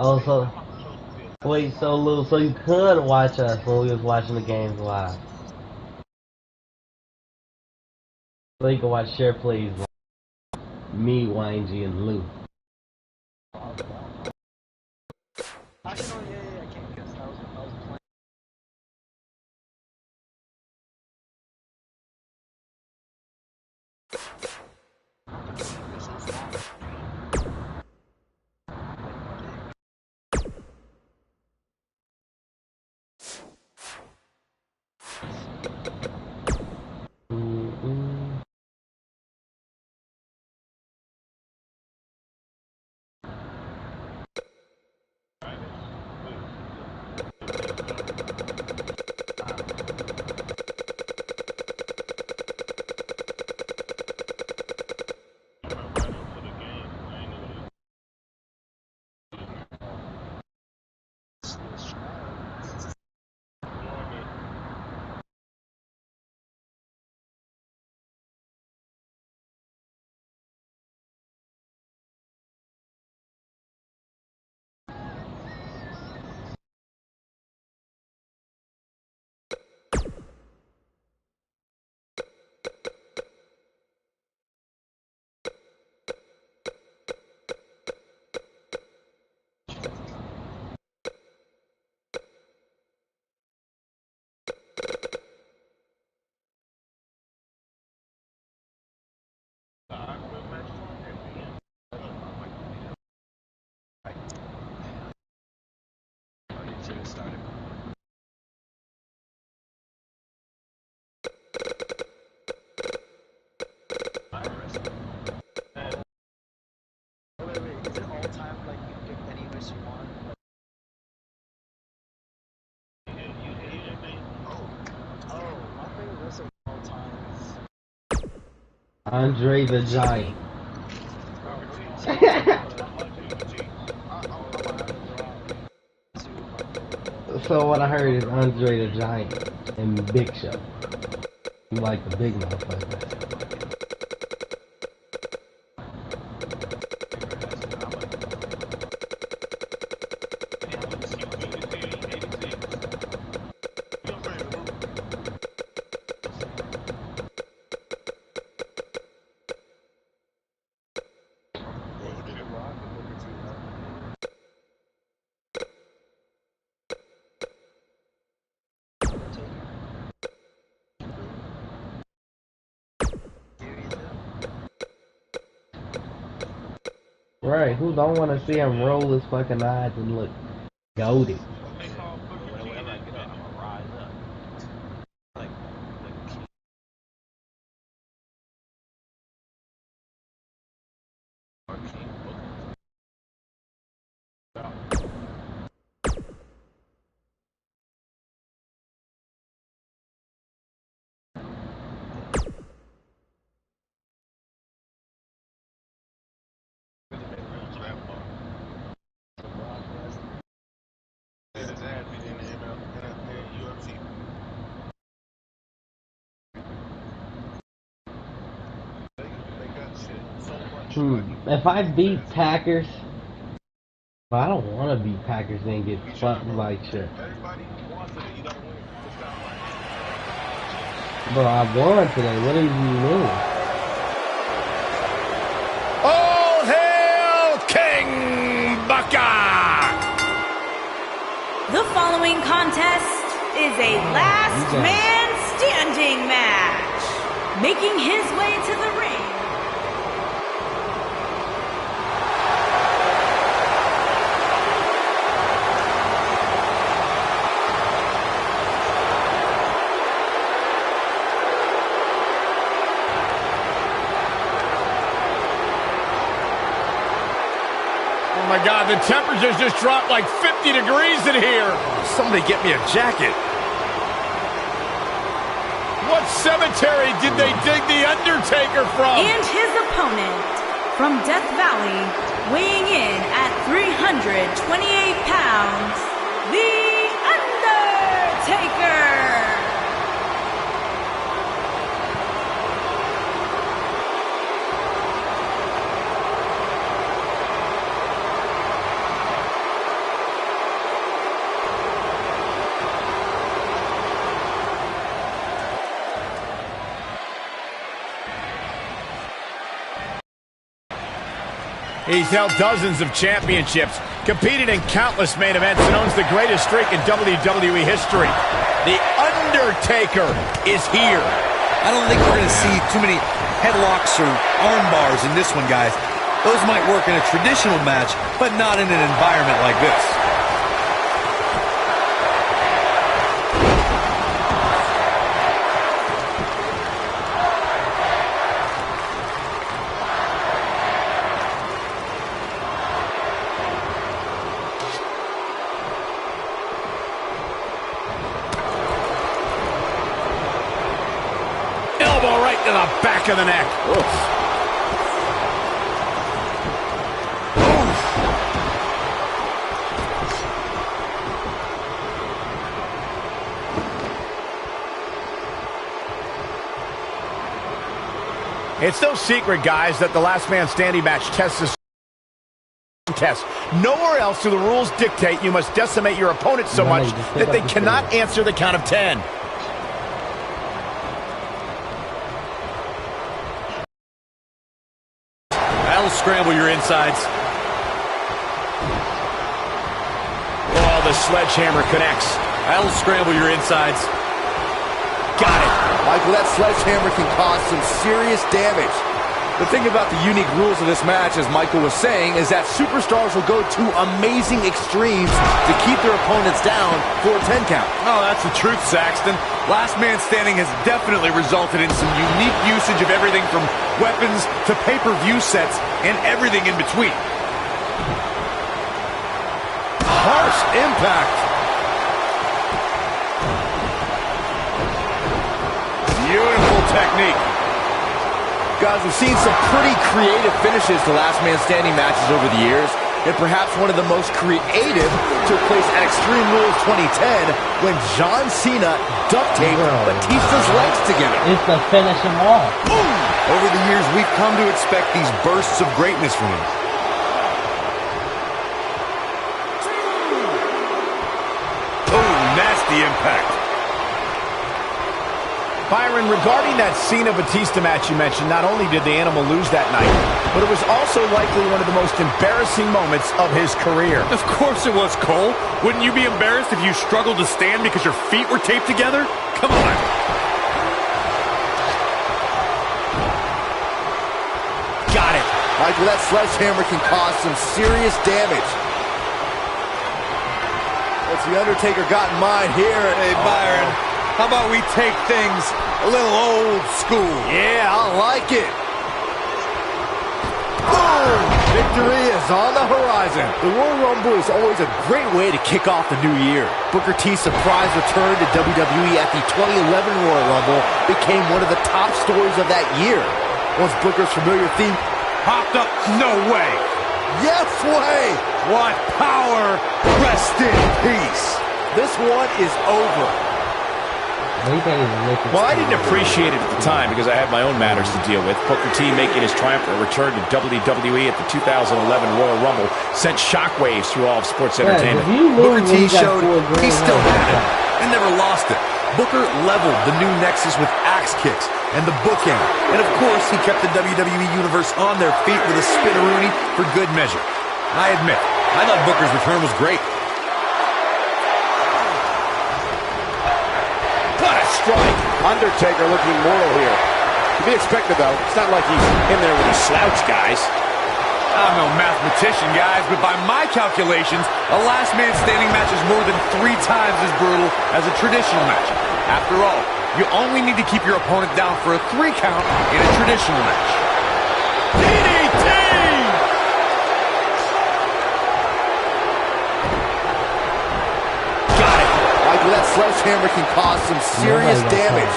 Oh, so wait, so Lou, so you could watch us when we was watching the games live. So you can watch share plays live. Me, YNG, and Lou. Actually, no, yeah, I can't because I was playing. Is it all time? Like you can pick any race you want? Oh, my favorite race of all time is. Andre the Giant. So what I heard is Andre the Giant and Big Show. You like the big motherfucker. Right, who don't want to see him roll his fucking eyes and look goated? Whenever I get up, I'm gonna rise up. Like king. Or king If I beat Packers, I don't want to beat Packers and get fucked like shit. Bro, I won today. What do you mean? All hail King Baka! The following contest is a last man standing match. Making his way to the ring. Oh my God, the temperature's just dropped like 50 degrees in here. Somebody get me a jacket. What cemetery did they dig The Undertaker from? And his opponent, from Death Valley, weighing in at 328 pounds, The Undertaker! He's held dozens of championships, competed in countless main events, and owns the greatest streak in WWE history. The Undertaker is here. I don't think we're going to see too many headlocks or arm bars in this one, guys. Those might work in a traditional match, but not in an environment like this. Elbow right to the back of the neck. Oof. It's no secret, guys, that the last man standing match tests this test. Nowhere else do the rules dictate you must decimate your opponent so much that they cannot answer the count of 10. That'll scramble your insides. Oh, the sledgehammer connects. That'll scramble your insides. Got it. Michael, that sledgehammer can cause some serious damage. The thing about the unique rules of this match, as Michael was saying, is that superstars will go to amazing extremes to keep their opponents down for a 10 count. Oh, that's the truth, Saxton. Last Man Standing has definitely resulted in some unique usage of everything from weapons to pay-per-view sets and everything in between. Harsh impact. Beautiful technique. Guys, we've seen some pretty creative finishes to Last Man Standing matches over the years, and perhaps one of the most creative took place at Extreme Rules 2010 when John Cena duct-taped Batista's legs together. It's the finish them all. Over the years, we've come to expect these bursts of greatness from him. Oh, nasty impact. Byron, regarding that Cena-Batista match you mentioned, not only did the Animal lose that night, but it was also likely one of the most embarrassing moments of his career. Of course it was, Cole. Wouldn't you be embarrassed if you struggled to stand because your feet were taped together? Come on. Got it. Michael, that sledgehammer can cause some serious damage. What's the Undertaker got in mind here? Hey, Byron, how about we take things a little old school? Yeah, I like it. Boom! Victory is on the horizon. The Royal Rumble is always a great way to kick off the new year. Booker T's surprise return to WWE at the 2011 Royal Rumble became one of the top stories of that year. Once Booker's familiar theme Popped up, no way. yes way! What power. Rest in peace. This one is over. Well, I didn't appreciate it at the time because I had my own matters to deal with. Booker T making his triumphant return to WWE at the 2011 Royal Rumble sent shockwaves through all of sports entertainment. Booker T showed he still had it and never lost it. Booker leveled the new Nexus with axe kicks and the bookend. And of course, he kept the WWE Universe on their feet with a spinneroonie for good measure. I admit, I thought Booker's return was great. What a strike! Undertaker looking mortal here. To be expected, though. It's not like he's in there with a slouch, guys. I'm no mathematician, guys, but by my calculations, a last man standing match is more than 3 times as brutal as a traditional match. After all, you only need to keep your opponent down for a 3 count in a traditional match. DDT! Got it. Michael, that sledgehammer can cause some serious damage.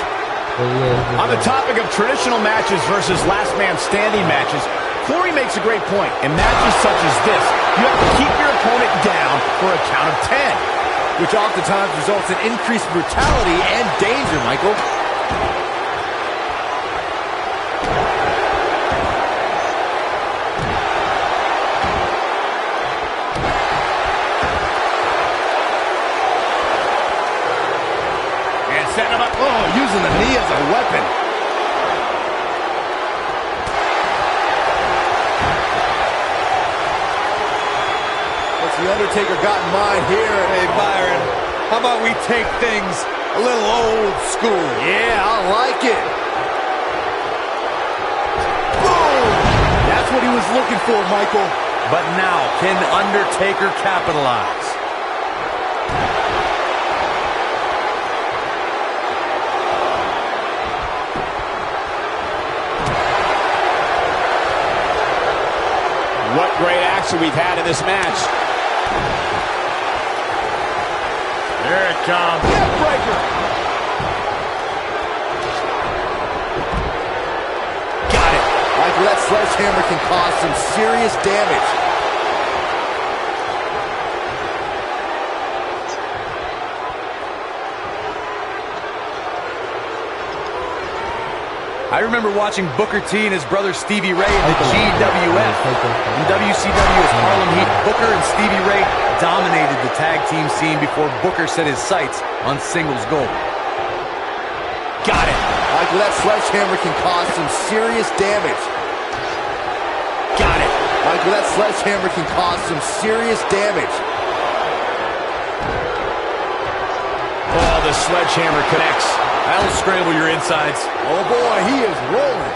On the topic of traditional matches versus last man standing matches, Corey makes a great point. In matches such as this, you have to keep your opponent down for a count of 10. Which oftentimes results in increased brutality and danger, Michael. And setting him up. Oh, using the knee as a weapon. Undertaker got in mind here. Hey, Byron, how about we take things a little old school? Yeah, I like it. Boom! That's what he was looking for, Michael. But now, can Undertaker capitalize? What great action we've had in this match. Here it comes. Neckbreaker. Got it. Michael, that sledgehammer can cause some serious damage. I remember watching Booker T and his brother Stevie Ray in the GWF. In WCW's Harlem Heat, Booker and Stevie Ray dominated the tag team scene before Booker set his sights on singles gold. Got it. Michael, that sledgehammer can cause some serious damage. Got it. Michael, that sledgehammer can cause some serious damage. Oh, the sledgehammer connects. That'll scramble your insides. Oh boy, he is rolling.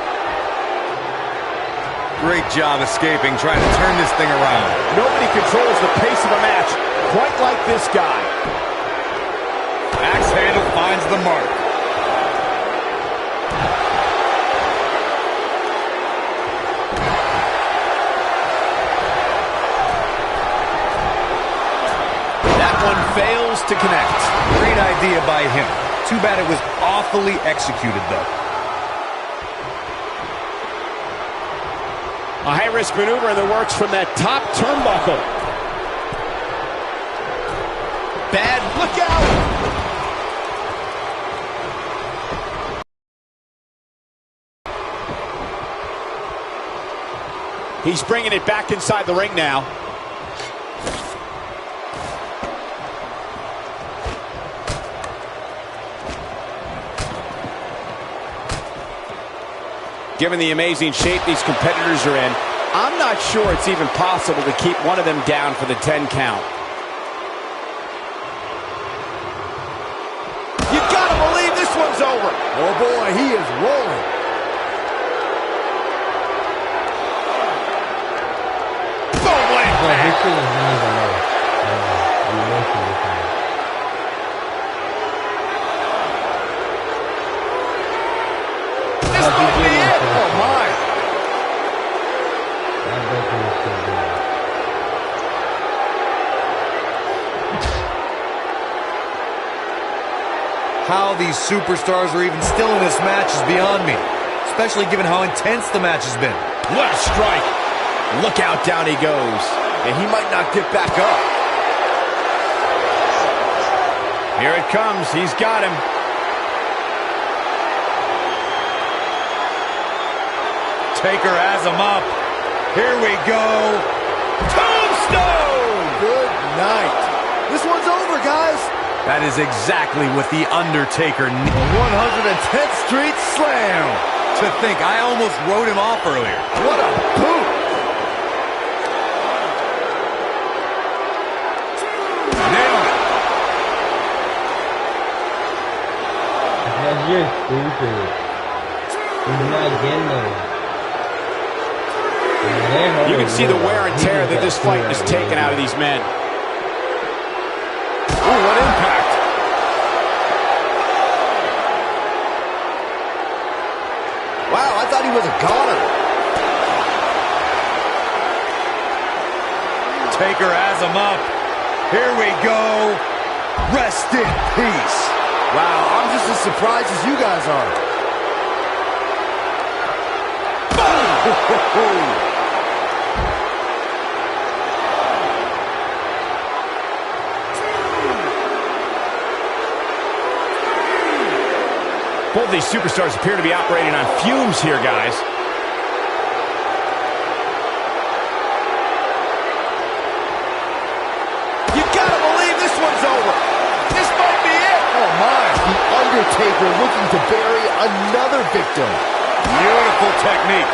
Great job escaping, trying to turn this thing around. Nobody controls the pace of a match quite like this guy. Axe handle finds the mark. That one fails to connect. Great idea by him. Too bad it was awfully executed, though. A high-risk maneuver in the works from that top turnbuckle. Bad, look out! He's bringing it back inside the ring now. Given the amazing shape these competitors are in, I'm not sure it's even possible to keep one of them down for the 10 count. You gotta believe this one's over. Oh boy, he is rolling. Boom, land Well, back. this thing is not even over. I'm making this one. This might be it. Oh my. That booking is so good. How these superstars are even still in this match is beyond me, especially given how intense the match has been. What a strike. Look out, down he goes. And he might not get back up. Here it comes. He's got him. Taker has him up. Here we go. Tombstone! Good night. This one's over, guys. That is exactly what the Undertaker needs. 110th Street Slam. To think, I almost wrote him off earlier. What a boot. Nailed it. Because you're stupid. He's not getting those. You can see the wear and tear that this fight has taken out of these men. Ooh, what impact. Wow, I thought he was a goner. Taker has him up. Here we go. Rest in peace. Wow, I'm just as surprised as you guys are. Boom! Both these superstars appear to be operating on fumes here, guys. You gotta believe this one's over. This might be it. Oh my, the Undertaker looking to bury another victim. Beautiful technique.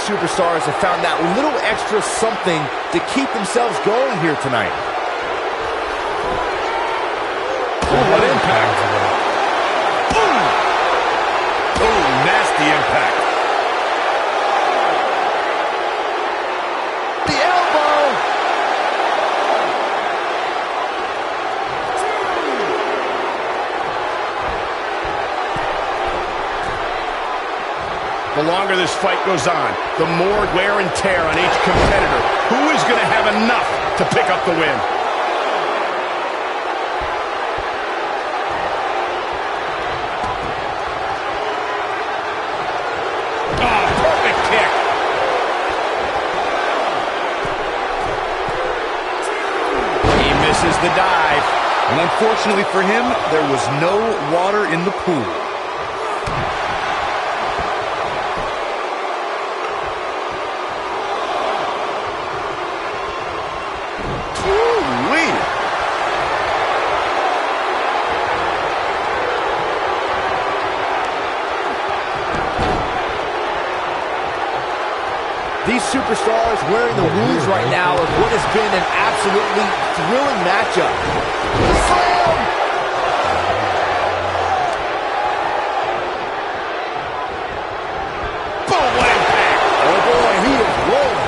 superstars have found that little extra something to keep themselves going here tonight. Oh, what impact. Boom! Oh, nasty impact. The elbow! The longer this fight goes on, the more wear and tear on each competitor. Who is going to have enough to pick up the win? Oh, perfect kick. He misses the dive. And unfortunately for him, there was no water in the pool. These superstars wearing the wounds right now of what has been an absolutely thrilling matchup. Slam! Boom, what impact! Oh boy, he is rolling.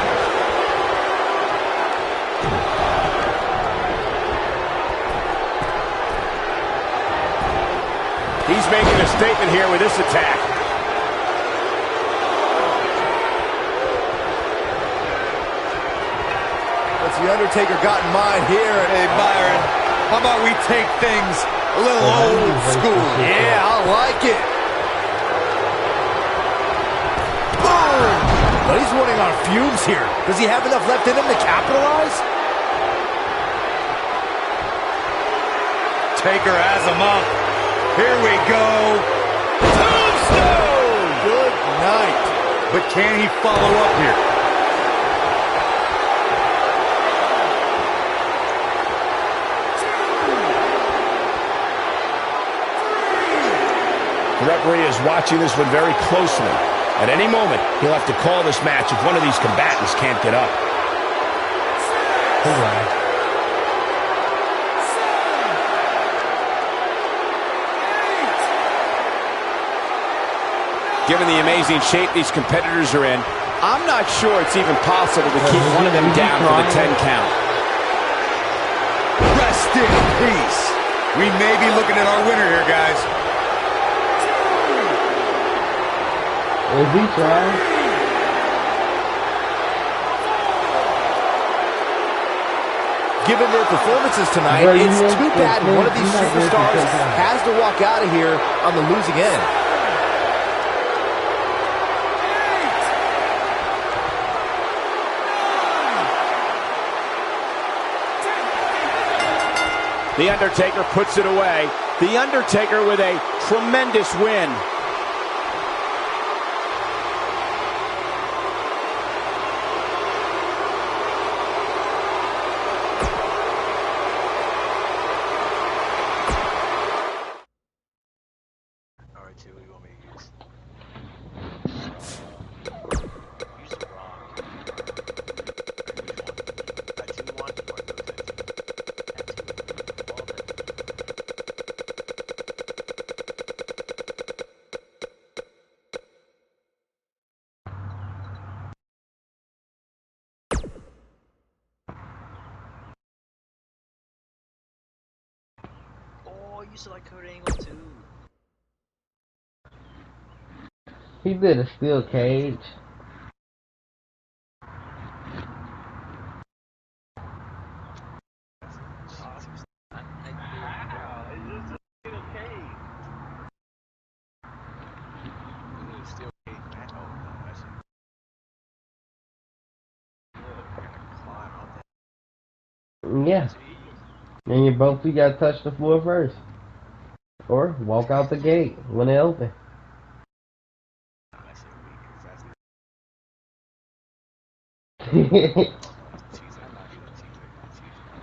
He's making a statement here with this attack. The Undertaker got in mind here. Hey, Byron, how about we take things a little old school? Yeah, I like it. Boom! But he's running on fumes here. Does he have enough left in him to capitalize? Taker has him up. Here we go. Tombstone! Good night. But can he follow up here? The referee is watching this one very closely. At any moment, he'll have to call this match if one of these combatants can't get up. Given the amazing shape these competitors are in, I'm not sure it's even possible to keep one of them down for the 10 count. Rest in peace. We may be looking at our winner here, guys. Is he trying? Given their performances tonight, it's too bad one of these superstars has to walk out of here on the losing end. The Undertaker puts it away. The Undertaker with a tremendous win. Alright, what do you want me to use? Use the rock. Which one? I 2-1 or no Oh, you used to like Kurt Angle too. He did a steel cage. Yeah. And you both you gotta touch the floor first. Or walk out the gate when they open.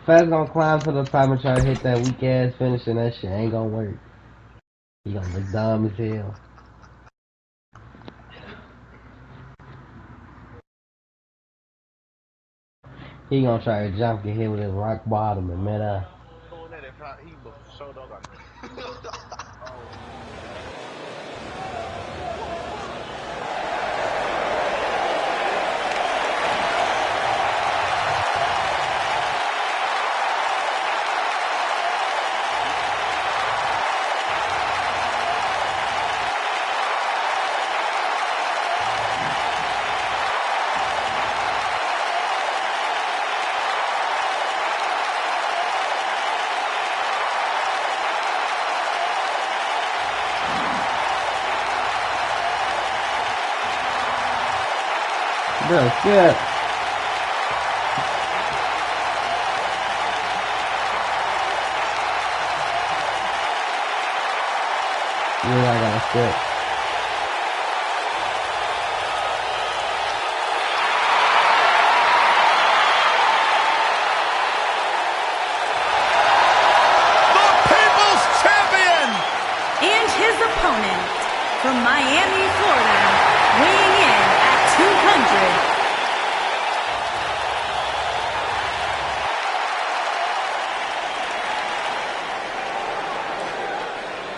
Fast gonna climb to the top and try to hit that weak ass finish, and that shit ain't gonna work. He gonna look dumb as hell. He gonna try to jump, get hit with his rock bottom and mid-eye. Bro, shit. Yeah, I got a stick. The People's Champion! And his opponent from Miami, Florida, weighing in at 200.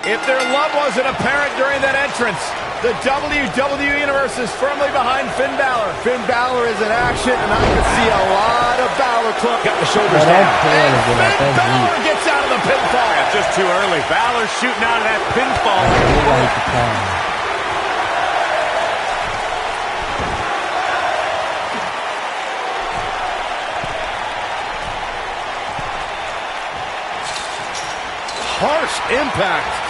If their love wasn't apparent during that entrance, the WWE Universe is firmly behind Finn Balor. Finn Balor is in action, and I can see a lot of Balor Club. Got the shoulders down. And Finn Balor gets out of the pinfall. Yeah, just too early. Balor shooting out of that pinfall. Harsh impact.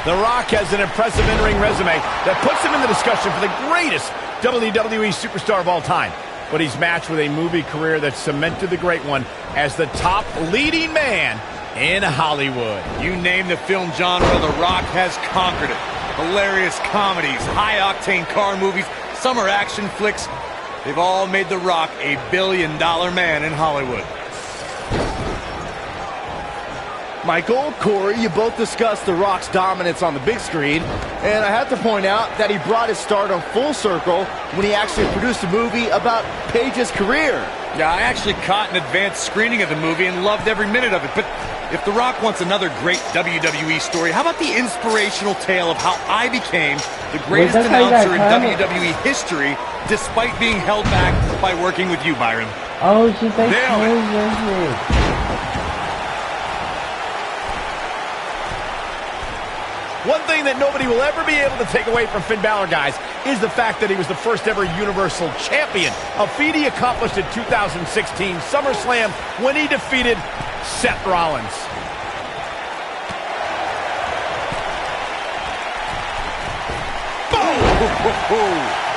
The Rock has an impressive in-ring resume that puts him in the discussion for the greatest WWE superstar of all time. But he's matched with a movie career that cemented the great one as the top leading man in Hollywood. You name the film genre, The Rock has conquered it. Hilarious comedies, high-octane car movies, summer action flicks. They've all made The Rock a billion-dollar man in Hollywood. Michael, Corey, you both discussed The Rock's dominance on the big screen, and I have to point out that he brought his stardom full circle when he actually produced a movie about Paige's career. Yeah, I actually caught an advanced screening of the movie and loved every minute of it, but if The Rock wants another great WWE story, how about the inspirational tale of how I became the greatest announcer in WWE history despite being held back by working with you, Byron? Oh, she's like, One thing that nobody will ever be able to take away from Finn Balor, guys, is the fact that he was the first ever Universal Champion, a feat he accomplished in 2016 SummerSlam when he defeated Seth Rollins. Boom!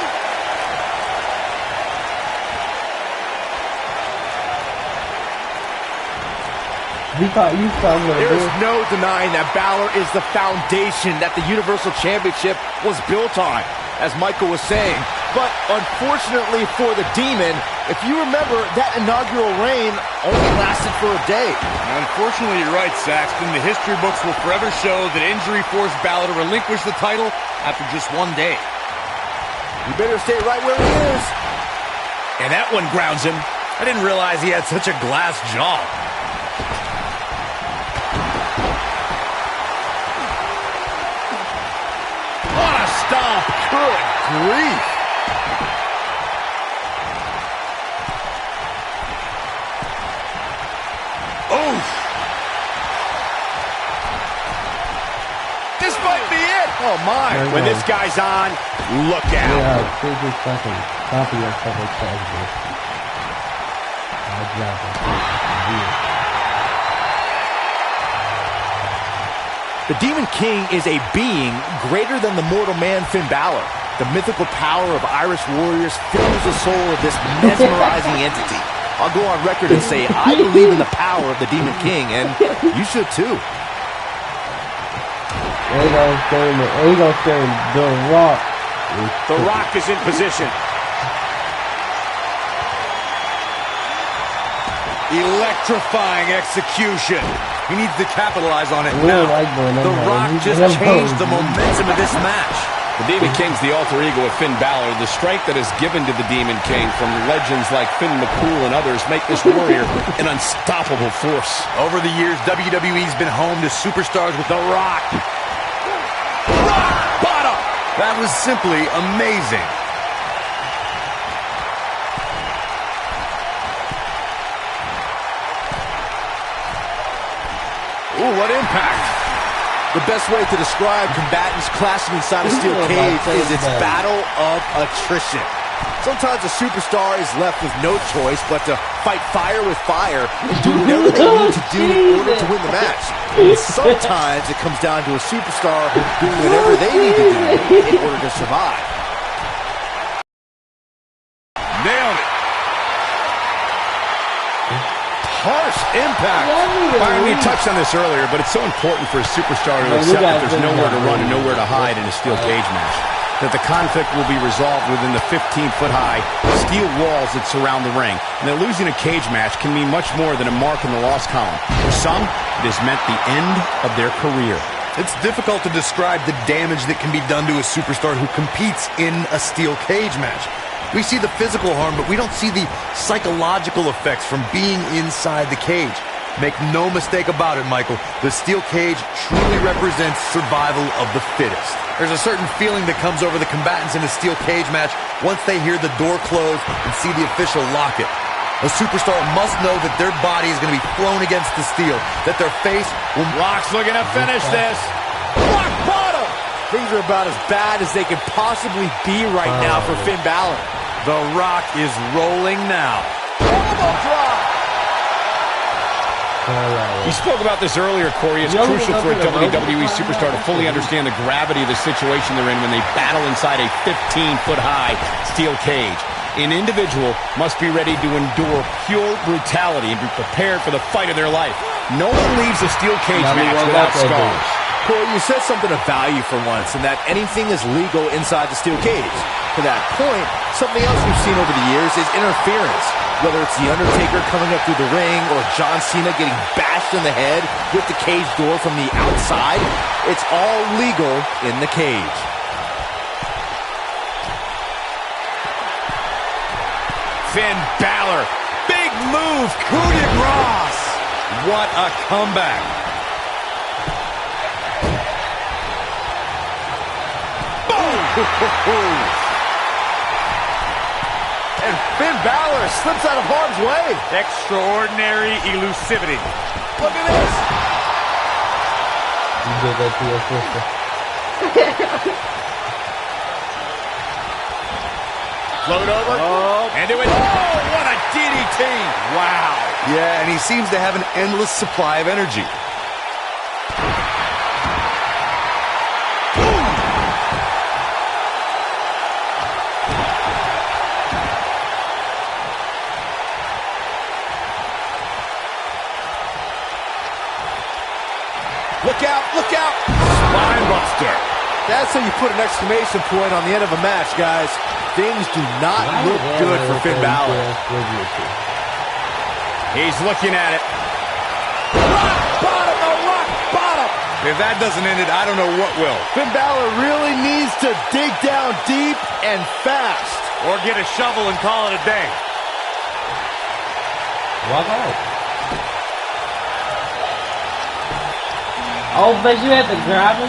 There's no denying that Balor is the foundation that the Universal Championship was built on, as Michael was saying. But unfortunately for the Demon, if you remember, that inaugural reign only lasted for a day. Unfortunately, you're right, Saxton. The history books will forever show that injury forced Balor to relinquish the title after just one day. You better stay right where he is. And that one grounds him. I didn't realize he had such a glass jaw. Stomp. Good grief. Oof. This might be it. Oh, my. When this guy's on, look out. Yeah, big fucking copy of fucking The Demon King is a being greater than the mortal man Finn Balor. The mythical power of Irish warriors fills the soul of this mesmerizing entity. I'll go on record and say I believe in the power of the Demon King, and you should too. There you go, The Rock. The Rock is in position. Electrifying execution. He needs to capitalize on it We now. don't like going in The there. Rock He's just one of changed those. the momentum of this match. The Demon King's the alter ego of Finn Balor. The strength that is given to the Demon King from legends like Finn McCool and others make this warrior an unstoppable force. Over the years, WWE's been home to superstars with The Rock. Rock bottom! That was simply amazing. Ooh, what impact. The best way to describe combatants clashing inside a steel cage is its battle of attrition. Sometimes a superstar is left with no choice but to fight fire with fire and do whatever they need to do in order to win the match. And sometimes it comes down to a superstar doing whatever they need to do in order to survive. Nailed it. Harsh impact. Byron, you touched on this earlier, but it's so important for a superstar to accept that there's nowhere to run and nowhere to hide in a steel cage match. That the conflict will be resolved within the 15-foot-high steel walls that surround the ring. And that losing a cage match can mean much more than a mark in the loss column. For some, it has meant the end of their career. It's difficult to describe the damage that can be done to a superstar who competes in a steel cage match. We see the physical harm, but we don't see the psychological effects from being inside the cage. Make no mistake about it, Michael. The steel cage truly represents survival of the fittest. There's a certain feeling that comes over the combatants in a steel cage match once they hear the door close and see the official lock it. A superstar must know that their body is going to be thrown against the steel, that their face will... Rock's looking to finish this. Rock bottom! Things are about as bad as they could possibly be right now for Finn Balor. The Rock is rolling now. Elbow drop! We spoke about this earlier, Corey. It's crucial for a WWE superstar to fully understand the gravity of the situation they're in when they battle inside a 15-foot-high steel cage. An individual must be ready to endure pure brutality and be prepared for the fight of their life. No one leaves a steel cage match without scars. Corey, you said something of value for once, and that anything is legal inside the steel cage. To that point, something else we've seen over the years is interference. Whether it's The Undertaker coming up through the ring or John Cena getting bashed in the head with the cage door from the outside, it's all legal in the cage. Finn Balor, big move, coup de grace. What a comeback. Boom! And Finn Balor slips out of harm's way. Extraordinary elusivity. Look at this. You did that to your sister. Float over. And do it. Oh, what a DDT. Wow. Yeah, and he seems to have an endless supply of energy. Look out, look out. Spinebuster. That's how you put an exclamation point on the end of a match, guys. Things do not look good for Finn Balor. He's looking at it. Rock bottom, the rock bottom. If that doesn't end it, I don't know what will. Finn Balor really needs to dig down deep and fast. Or get a shovel and call it a day. Walk out. Oh, but you had to grab him?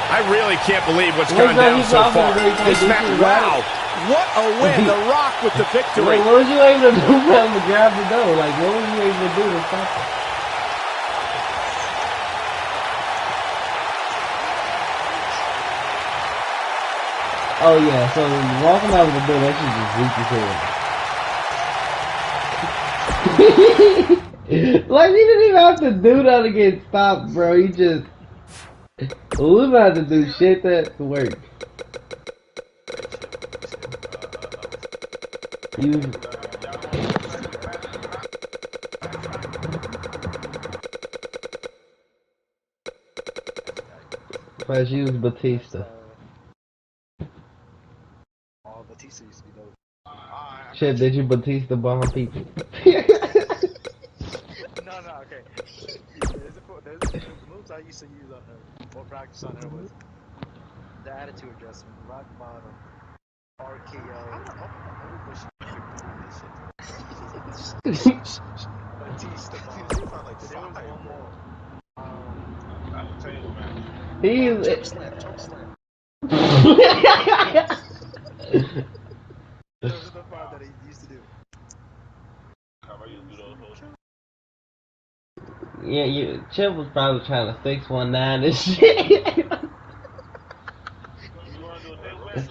I really can't believe what's gone down so far. This match, Wow. What a win. The Rock with the victory. Wait, what was you able to do for him to grab the dough? Like, what was you able to do to stop him? Oh, yeah, so walking out of the door, that shit just weak as hell. Like, he didn't even have to do that to get stopped, bro. He just... We about to do shit that work. You... Let's use Batista. Oh, Batista used to be dope. Shit, did you Batista bomb people? No, okay. words I used to use on her or practice on her was the attitude adjustment, rock bottom, RKO. Batista bomb. There was one more. I'll tell you, man. Choke slam, choke slam. Those are the five that he used to do. How about you do those? Yeah, Chip was probably trying to 619 and shit. You want to do a next match?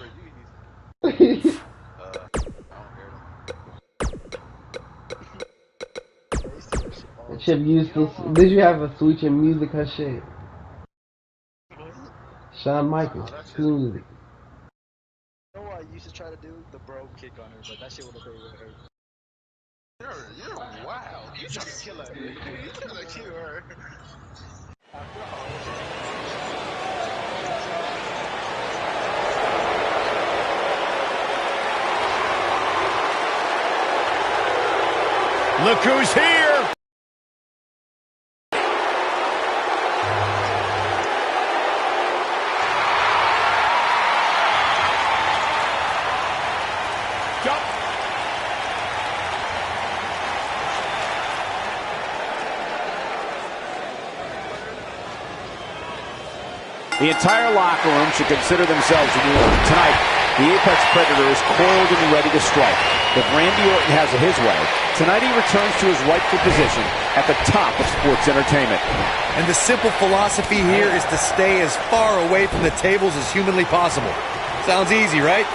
Chip used to. Did you have a switch in music or shit? Shawn Michaels, cool music. You know what I used to try to do? The bro kick on her, but that shit would have really hurt. You're wild. You trying to kill her. You trying to kill her. Look who's here! Jump! The entire locker room should consider themselves immune. Tonight, the Apex Predator is coiled and ready to strike. If Randy Orton has it his way, tonight he returns to his rightful position at the top of sports entertainment. And the simple philosophy here is to stay as far away from the tables as humanly possible. Sounds easy, right?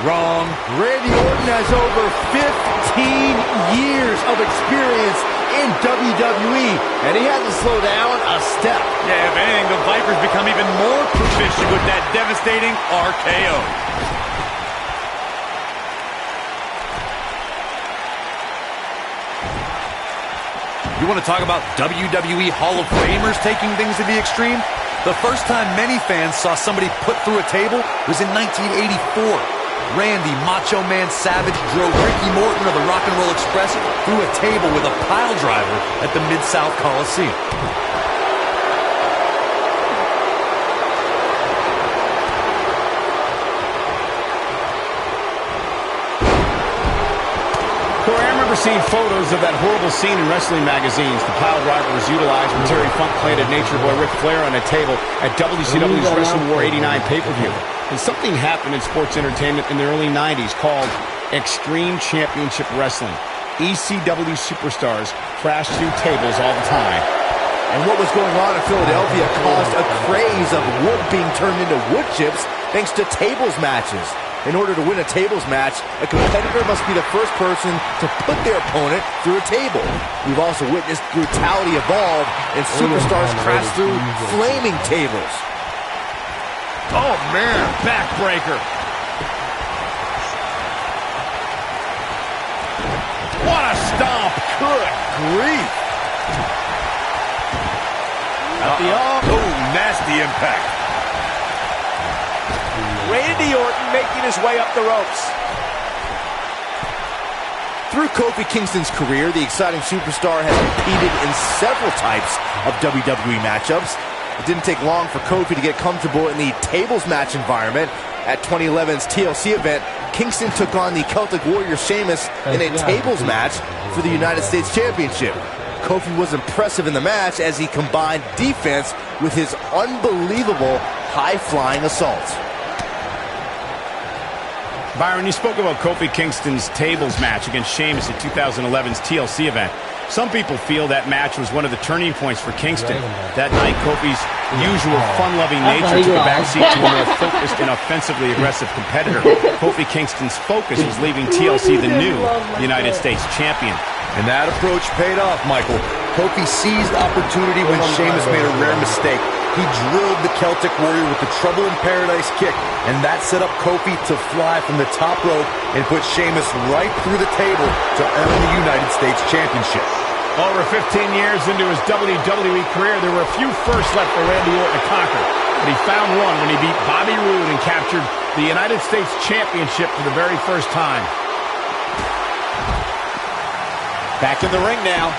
Wrong. Randy Orton has over 15 years of experience in WWE, and he hasn't slowed down a step. Yeah, if anything, the Vipers become even more proficient with that devastating RKO. You want to talk about WWE Hall of Famers taking things to the extreme? The first time many fans saw somebody put through a table was in 1984. Randy Macho Man Savage drove Ricky Morton of the Rock and Roll Express through a table with a pile driver at the Mid-South Coliseum. Corey, I remember seeing photos of that horrible scene in wrestling magazines. The pile driver was utilized when Terry Funk planted Nature Boy Ric Flair on a table at WCW's Wrestling War 89 pay-per-view. And something happened in sports entertainment in the early 90s called Extreme Championship Wrestling. ECW superstars crashed through tables all the time. And what was going on in Philadelphia caused a craze of wood being turned into wood chips thanks to tables matches. In order to win a tables match, a competitor must be the first person to put their opponent through a table. We've also witnessed brutality evolve and superstars crash through flaming tables. Oh, man, backbreaker. What a stomp. Good grief. Oh, nasty impact. Randy Orton making his way up the ropes. Through Kofi Kingston's career, the exciting superstar has competed in several types of WWE matchups. It didn't take long for Kofi to get comfortable in the tables match environment. At 2011's TLC event, Kingston took on the Celtic Warrior Sheamus in a tables match for the United States Championship. Kofi was impressive in the match as he combined defense with his unbelievable high-flying assault. Byron, you spoke about Kofi Kingston's tables match against Sheamus at 2011's TLC event. Some people feel that match was one of the turning points for Kingston. That night, Kofi's usual fun-loving nature took a backseat to a more focused and offensively aggressive competitor. Kofi Kingston's focus was leaving TLC the new United States champion. And that approach paid off, Michael. Kofi seized opportunity when Sheamus made a rare mistake. He drilled the Celtic Warrior with the Trouble in Paradise kick, and that set up Kofi to fly from the top rope and put Sheamus right through the table to earn the United States Championship. Over 15 years into his WWE career, there were a few firsts left for Randy Orton to conquer, but he found one when he beat Bobby Roode and captured the United States Championship for the very first time. Back in the ring now.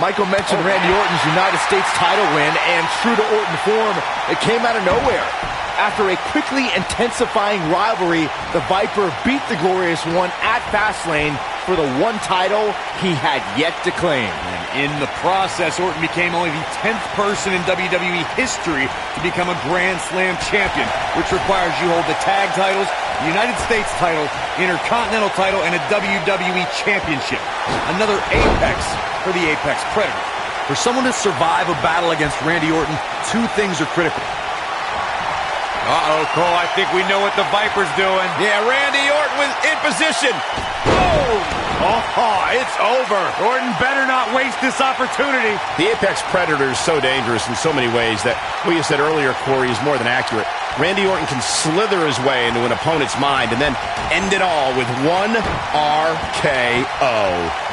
Michael mentioned Randy Orton's United States title win, and true to Orton form, it came out of nowhere. After a quickly intensifying rivalry, the Viper beat the Glorious One at Fastlane for the one title he had yet to claim. And in the process, Orton became only the 10th person in WWE history to become a Grand Slam champion, which requires you hold the tag titles, the United States title, Intercontinental title, and a WWE championship. Another apex for the Apex Predator. For someone to survive a battle against Randy Orton, two things are critical. Uh-oh, Cole, I think we know what the Viper's doing. Yeah, Randy Orton was in position. Oh, it's over. Orton better not waste this opportunity. The Apex Predator is so dangerous in so many ways that what you said earlier, Corey, is more than accurate. Randy Orton can slither his way into an opponent's mind and then end it all with one RKO.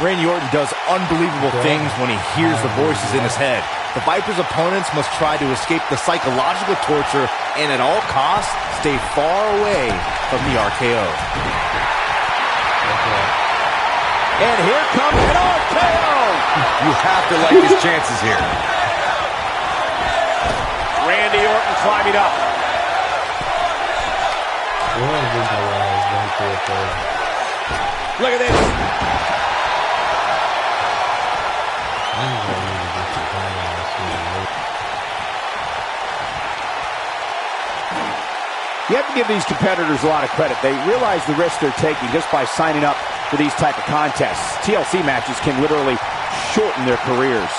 Randy Orton does unbelievable things when he hears the voices in his head. The Viper's opponents must try to escape the psychological torture and at all costs stay far away from the RKO. And here comes an RKO! You have to like his chances here. Randy Orton climbing up. Look at this. You have to give these competitors a lot of credit. They realize the risk they're taking just by signing up for these type of contests. TLC matches can literally shorten their careers.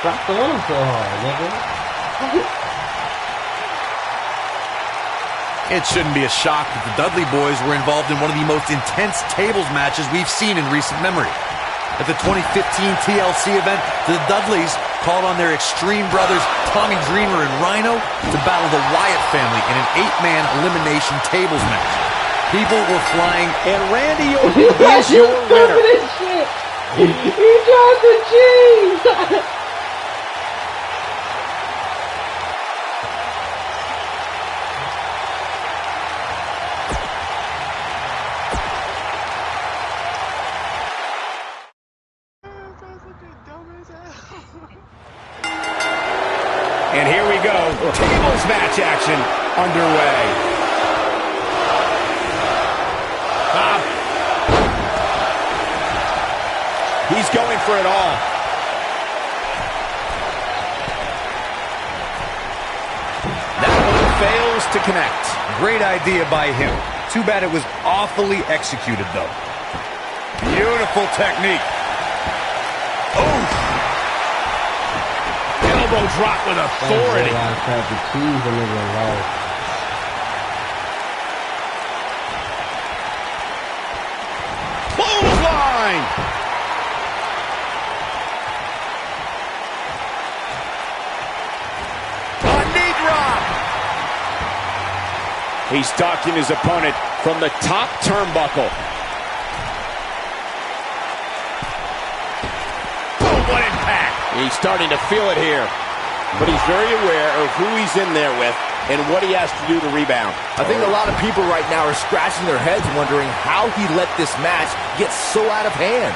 Stop throwing so hard, nigga. It shouldn't be a shock that the Dudley Boys were involved in one of the most intense tables matches we've seen in recent memory. At the 2015 TLC event, the Dudleys called on their Extreme brothers Tommy Dreamer and Rhino to battle the Wyatt family in an 8-man elimination tables match. People were flying, and Randy Orton is your winner. Shit. He dropped the cheese. And here we go. Tables match action underway. He's going for it all. That one fails to connect. Great idea by him. Too bad it was awfully executed, though. Beautiful technique. Oh! Elbow drop with authority. Clothesline! A knee drop! He's stalking his opponent from the top turnbuckle. Boom, what impact! He's starting to feel it here, but he's very aware of who he's in there with and what he has to do to rebound. I think a lot of people right now are scratching their heads wondering how he let this match get so out of hand.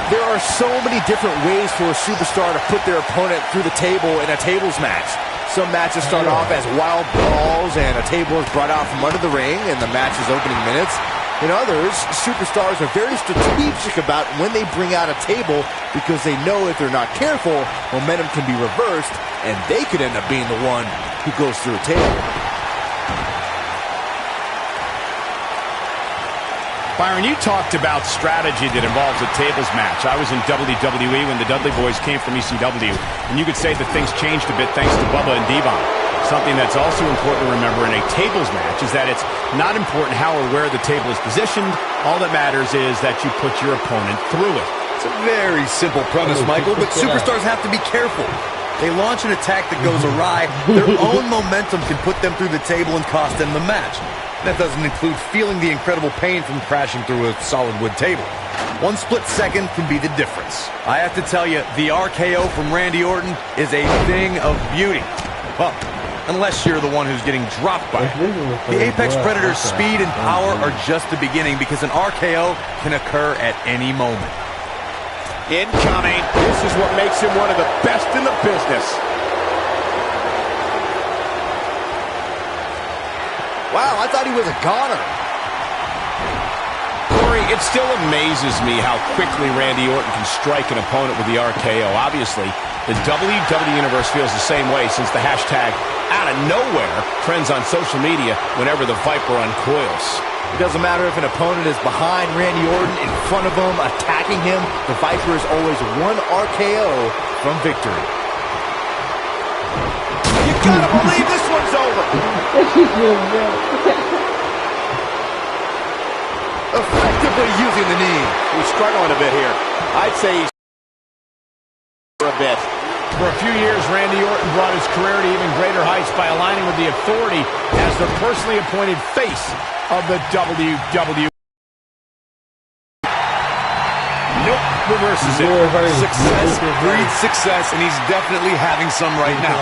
There are so many different ways for a superstar to put their opponent through the table in a tables match. Some matches start off as wild brawls and a table is brought out from under the ring in the match's opening minutes. In others, superstars are very strategic about when they bring out a table because they know if they're not careful, momentum can be reversed and they could end up being the one who goes through a table. Byron, you talked about strategy that involves a tables match. I was in WWE when the Dudley Boys came from ECW, and you could say that things changed a bit thanks to Bubba and Devon. Something that's also important to remember in a tables match is that it's not important how or where the table is positioned. All that matters is that you put your opponent through it. It's a very simple premise, Michael, but superstars have to be careful. They launch an attack that goes awry, their own momentum can put them through the table and cost them the match. That doesn't include feeling the incredible pain from crashing through a solid wood table. One split second can be the difference. I have to tell you, the RKO from Randy Orton is a thing of beauty. Well, unless you're the one who's getting dropped by it. The Apex Predator's speed and power are just the beginning because an RKO can occur at any moment. Incoming. This is what makes him one of the best in the business. Wow, I thought he was a goner. Corey, it still amazes me how quickly Randy Orton can strike an opponent with the RKO. Obviously, the WWE Universe feels the same way since the hashtag out of nowhere trends on social media whenever the Viper uncoils. It doesn't matter if an opponent is behind Randy Orton, in front of him, attacking him. The Viper is always one RKO from victory. You gotta believe this one's over. Effectively using the knee. He's struggling a bit here. I'd say he's for a bit. For a few years, Randy Orton brought his career to even greater heights by aligning with the Authority as the personally appointed face of the WWE. Nope, reverses it. Success breeds success, and he's definitely having some right now.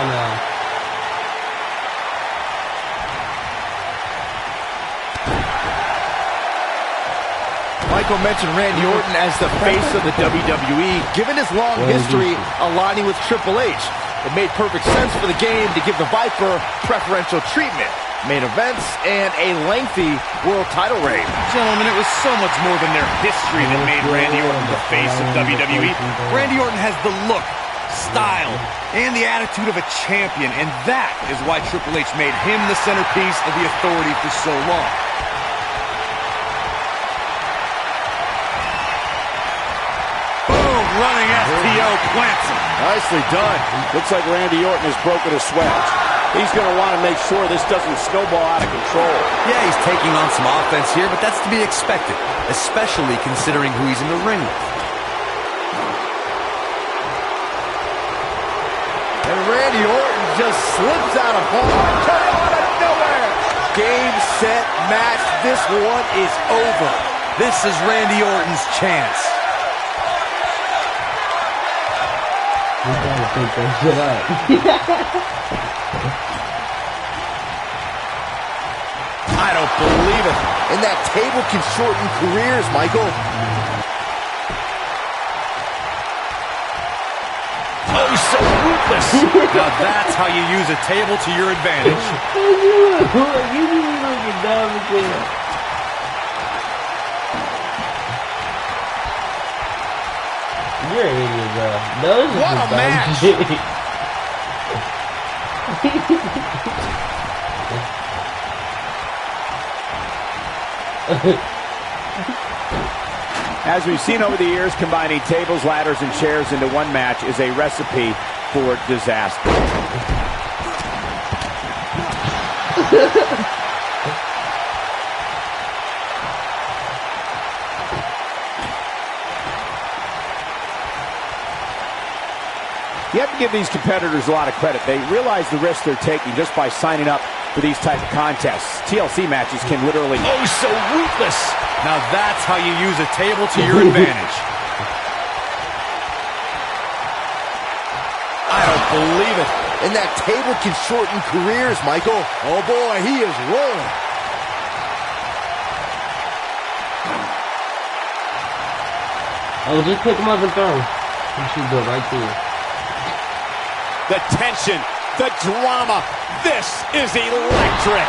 Michael mentioned Randy Orton as the face of the WWE. Given his long history aligning with Triple H, it made perfect sense for the game to give the Viper preferential treatment, main events, and a lengthy world title reign. Gentlemen, it was so much more than their history that made Randy Orton the face of WWE. Randy Orton has the look, style, and the attitude of a champion, and that is why Triple H made him the centerpiece of the Authority for so long. Running STO plants him. Nicely done. Looks like Randy Orton has broken a sweat. He's going to want to make sure this doesn't snowball out of control. Yeah, he's taking on some offense here, but that's to be expected, especially considering who he's in the ring with. And Randy Orton just slips out of harm. Out of nowhere. Game, set, match. This one is over. This is Randy Orton's chance. You gotta think that shit up. I don't believe it. And that table can shorten careers, Michael. Oh, so ruthless. Now that's how you use a table to your advantage. You looking dumb as hell. You're an idiot, bro. Those are What a match! As we've seen over the years, combining tables, ladders, and chairs into one match is a recipe for disaster. You have to give these competitors a lot of credit. They realize the risk they're taking just by signing up for these type of contests. TLC matches can literally... Oh, so ruthless. Now that's how you use a table to your advantage. I don't believe it. And that table can shorten careers, Michael. Oh boy, he is rolling. Oh, just pick him up and throw him. You should go right there. The tension, the drama. This is electric.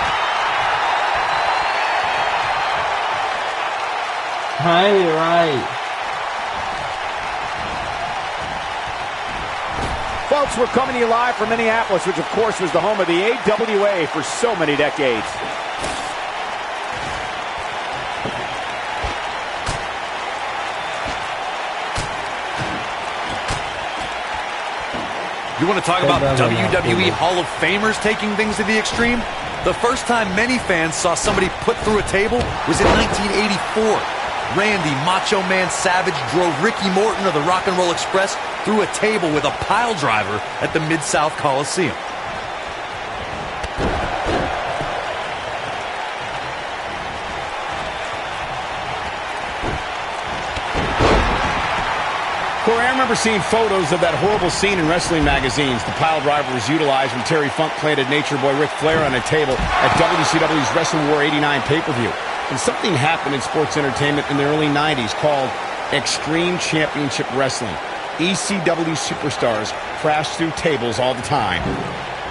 Right. Folks, we're coming to you live from Minneapolis, which of course was the home of the AWA for so many decades. You want to talk about WWE Hall of Famers taking things to the extreme? The first time many fans saw somebody put through a table was in 1984. Randy Macho Man Savage drove Ricky Morton of the Rock and Roll Express through a table with a pile driver at the Mid-South Coliseum. Corey, I remember seeing photos of that horrible scene in wrestling magazines the Piled Rivals utilized when Terry Funk planted Nature Boy Ric Flair on a table at WCW's Wrestle War 89 pay-per-view. And something happened in sports entertainment in the early 90s called Extreme Championship Wrestling. ECW superstars crashed through tables all the time.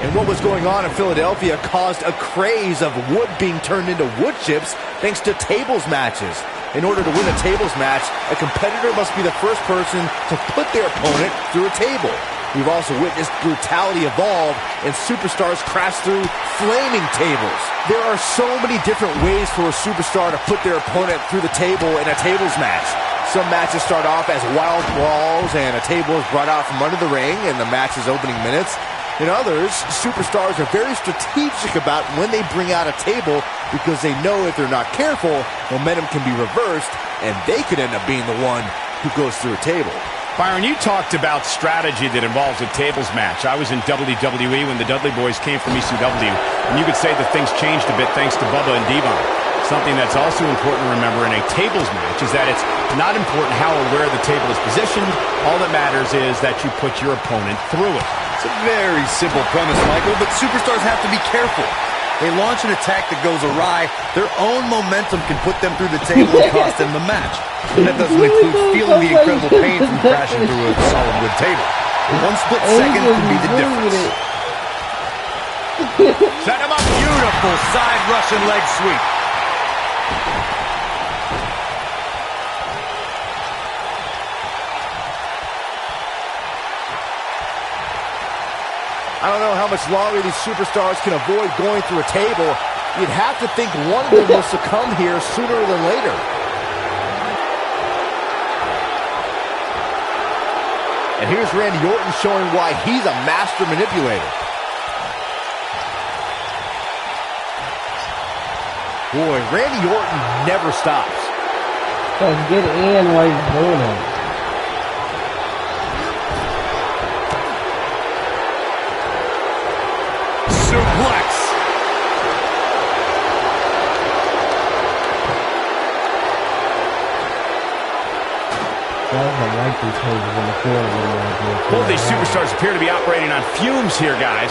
And what was going on in Philadelphia caused a craze of wood being turned into wood chips thanks to tables matches. In order to win a tables match, a competitor must be the first person to put their opponent through a table. We've also witnessed brutality evolve and superstars crash through flaming tables. There are so many different ways for a superstar to put their opponent through the table in a tables match. Some matches start off as wild brawls and a table is brought out from under the ring in the match's opening minutes. In others, superstars are very strategic about when they bring out a table because they know if they're not careful, momentum can be reversed and they could end up being the one who goes through a table. Byron, you talked about strategy that involves a tables match. I was in WWE when the Dudley Boys came from ECW, and you could say that things changed a bit thanks to Bubba and Devon. Something that's also important to remember in a tables match is that it's not important how or where the table is positioned. All that matters is that you put your opponent through it. It's a very simple premise, Michael, but superstars have to be careful. They launch an attack that goes awry, their own momentum can put them through the table and cost them the match. And that doesn't include feeling the incredible pain from crashing through a solid wood table. One split second can be the difference. Set him up. Beautiful side Russian leg sweep. I don't know how much longer these superstars can avoid going through a table. You'd have to think one of them will succumb here sooner than later. And here's Randy Orton showing why he's a master manipulator. Boy, Randy Orton never stops. Let's get in while he's doing it. Suplex. Both these superstars appear to be operating on fumes here, guys.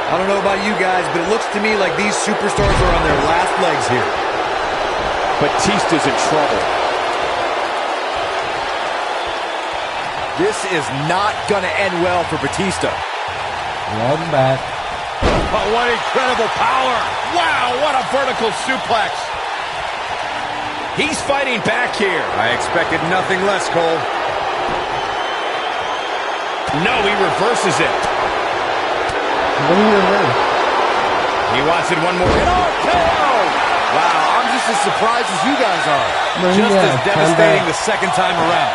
I don't know about you guys, but it looks to me like these superstars are on their last legs here. Batista's in trouble. This is not going to end well for Batista. Welcome back. Oh, what incredible power. Wow, what a vertical suplex. He's fighting back here. I expected nothing less, Cole. No, he reverses it. He wants it one more. Wow, I'm just as surprised as you guys are. Just as devastating the second time around.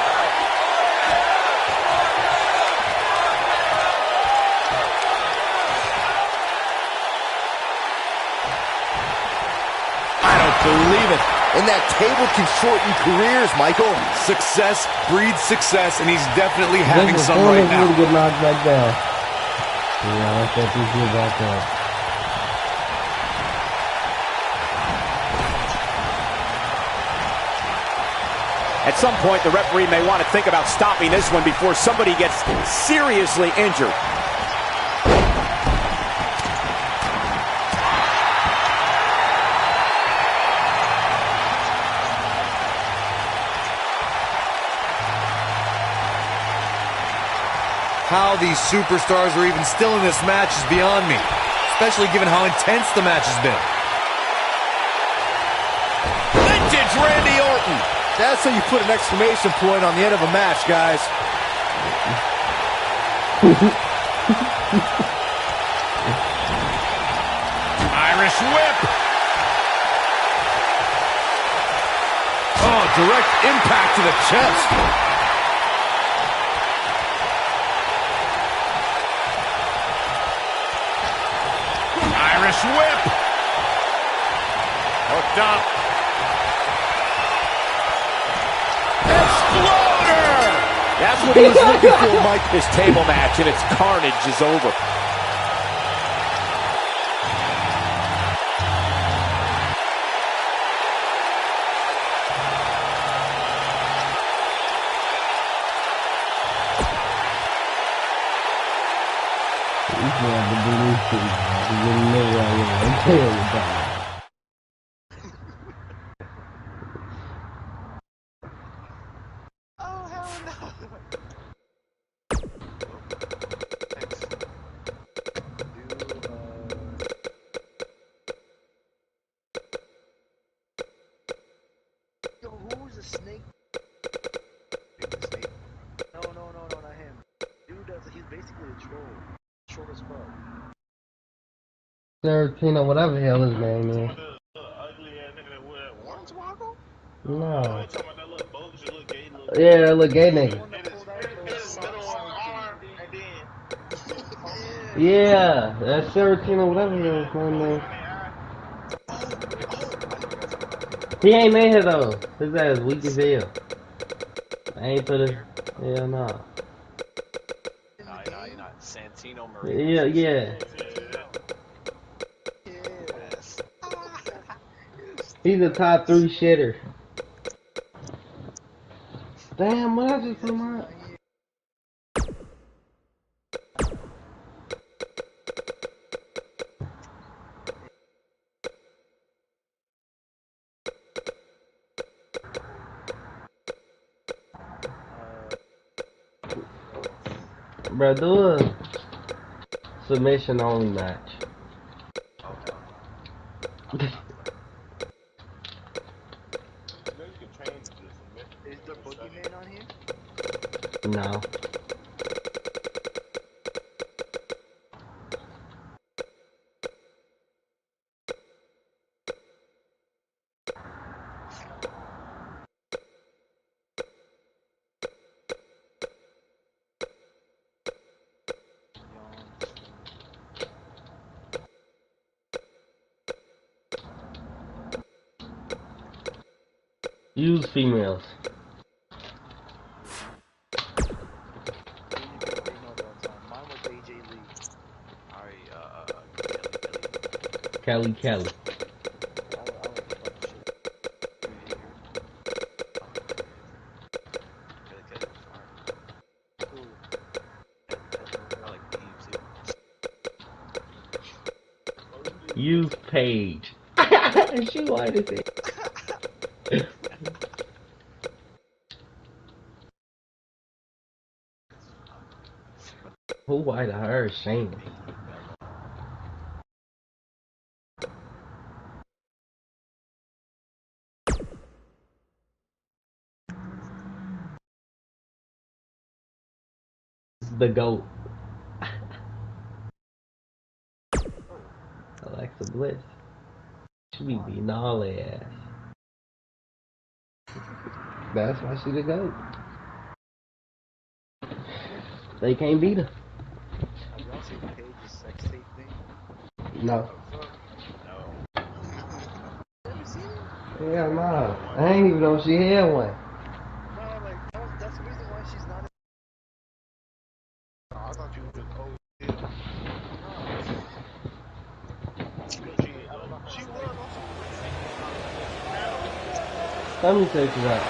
I don't believe it. And that table can shorten careers, Michael. Success breeds success, and he's definitely having some right now. Get knocked back down. Yeah, I thought this was about that. At some point, the referee may want to think about stopping this one before somebody gets seriously injured. How these superstars are even still in this match is beyond me, especially given how intense the match has been. Vintage Randy Orton. That's how you put an exclamation point on the end of a match, guys. Irish whip. Oh, direct impact to the chest. Irish whip. Hooked up. That's what he was looking for, Mike. This table match and its carnage is over. Oh, hell no! Yo, who's a snake? Snake? No, not him. Dude, he's basically a troll. Short as fuck. 13 or whatever the hell his name is. No. Yeah, that little gay nigga. Yeah, that's 13 or whatever the hell his name is. He ain't made it though. His ass weak as hell. I ain't put a... Hell no. No, you're not. Santino Marine. Yeah. Yes. He's a top 3 shitter. Damn, what I just come out? Bro, do a submission only match. Is the boogeyman on here? No. Use females. Mine was AJ Lee. Kelly. Use Paige. She wanted it. Who white to her? Shame. The GOAT. Alexa Bliss. She be beating all their ass. That's why she the GOAT. They can't beat her. Have y'all seen Paige's sex tape thing? No. Have you seen it? Hell no. I ain't even know she had one. No, like, that's the reason why she's not in. I thought you was just old. She was also. Let me check it out.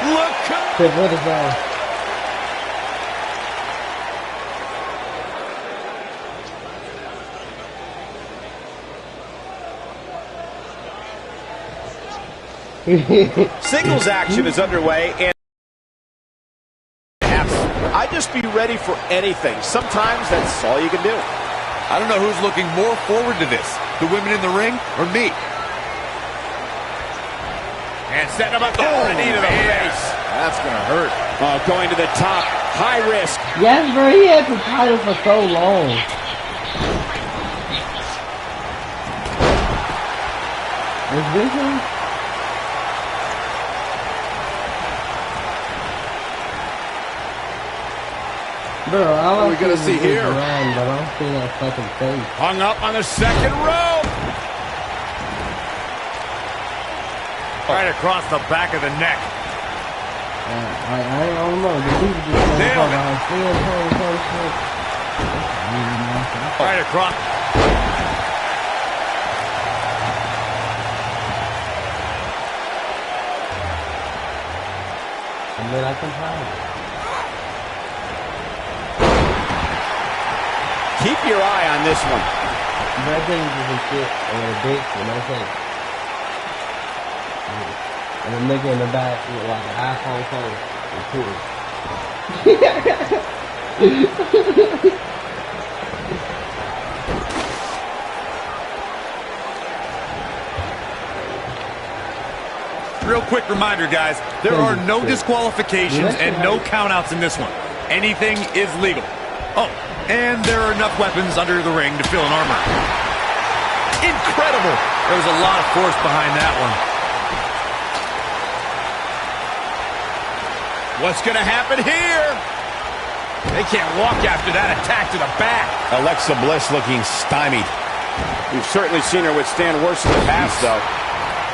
Look! What is that? Singles action is underway, and I'd just be ready for anything. Sometimes that's all you can do. I don't know who's looking more forward to this, the women in the ring or me. And setting him up the knee to the face. That's going to hurt. Going to the top. High risk. Yes, bro, he had the title for so long. Is this him? Bro, all What are we gonna see here? Run, but I don't see that fucking face. Hung up on the second rope. Right across the back of the neck. I don't know. The people just Nailed it. Right across. And then I can hide. Keep your eye on this one. But I think it's just shit or a bitch, you know what I'm saying? And the nigga in the back with like an iPhone phone and cool. Real quick reminder, guys, there are no disqualifications and no countouts in this one. Anything is legal. Oh, and there are enough weapons under the ring to fill an armor. Incredible! There was a lot of force behind that one. What's going to happen here? They can't walk after that attack to the back. Alexa Bliss looking stymied. We've certainly seen her withstand worse in the past, though.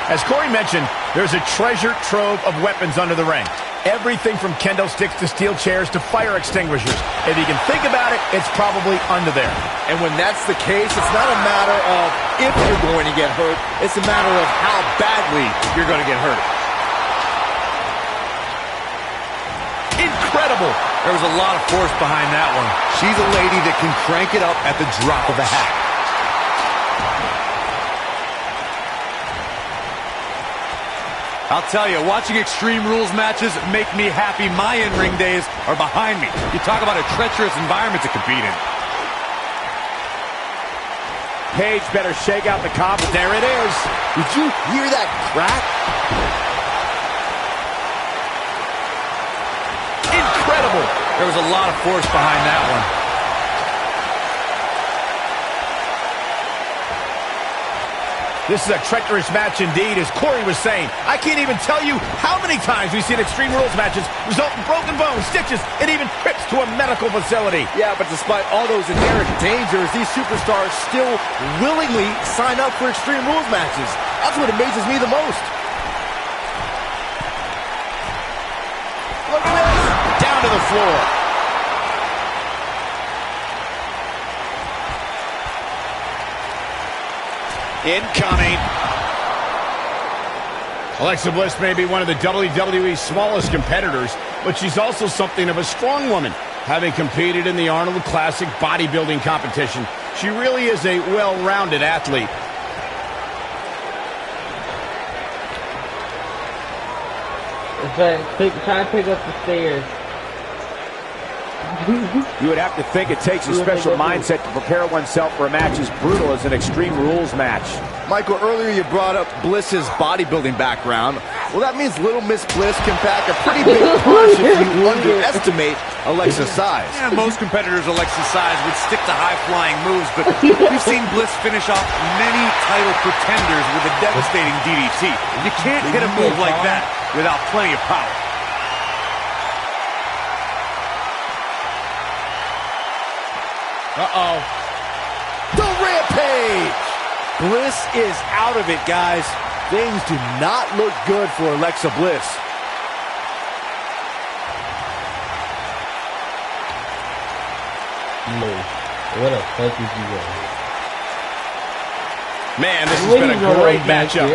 As Corey mentioned, there's a treasure trove of weapons under the ring. Everything from kendo sticks to steel chairs to fire extinguishers. If you can think about it, it's probably under there. And when that's the case, it's not a matter of if you're going to get hurt. It's a matter of how badly you're going to get hurt. Incredible! There was a lot of force behind that one. She's a lady that can crank it up at the drop of a hat. I'll tell you, watching Extreme Rules matches make me happy. My in-ring days are behind me. You talk about a treacherous environment to compete in. Paige better shake out the comp. There it is. Did you hear that crack? Incredible! There was a lot of force behind that one. This is a treacherous match indeed, as Corey was saying. I can't even tell you how many times we've seen Extreme Rules matches result in broken bones, stitches, and even trips to a medical facility. Yeah, but despite all those inherent dangers, these superstars still willingly sign up for Extreme Rules matches. That's what amazes me the most. Look at this! Down to the floor. Incoming. Alexa Bliss may be one of the WWE's smallest competitors, but she's also something of a strong woman. Having competed in the Arnold Classic bodybuilding competition, she really is a well-rounded athlete. Try to pick up the stairs. You would have to think it takes a special mindset to prepare oneself for a match as brutal as an Extreme Rules match. Michael, earlier you brought up Bliss's bodybuilding background. Well, that means Little Miss Bliss can pack a pretty big punch if you underestimate Alexa's size. Yeah, most competitors Alexa's size would stick to high-flying moves, but we've seen Bliss finish off many title pretenders with a devastating DDT. You can't hit a move like that without plenty of power. Uh-oh. The Rampage! Bliss is out of it, guys. Things do not look good for Alexa Bliss. No. What the fuck is you doing? Man, this has been a great matchup.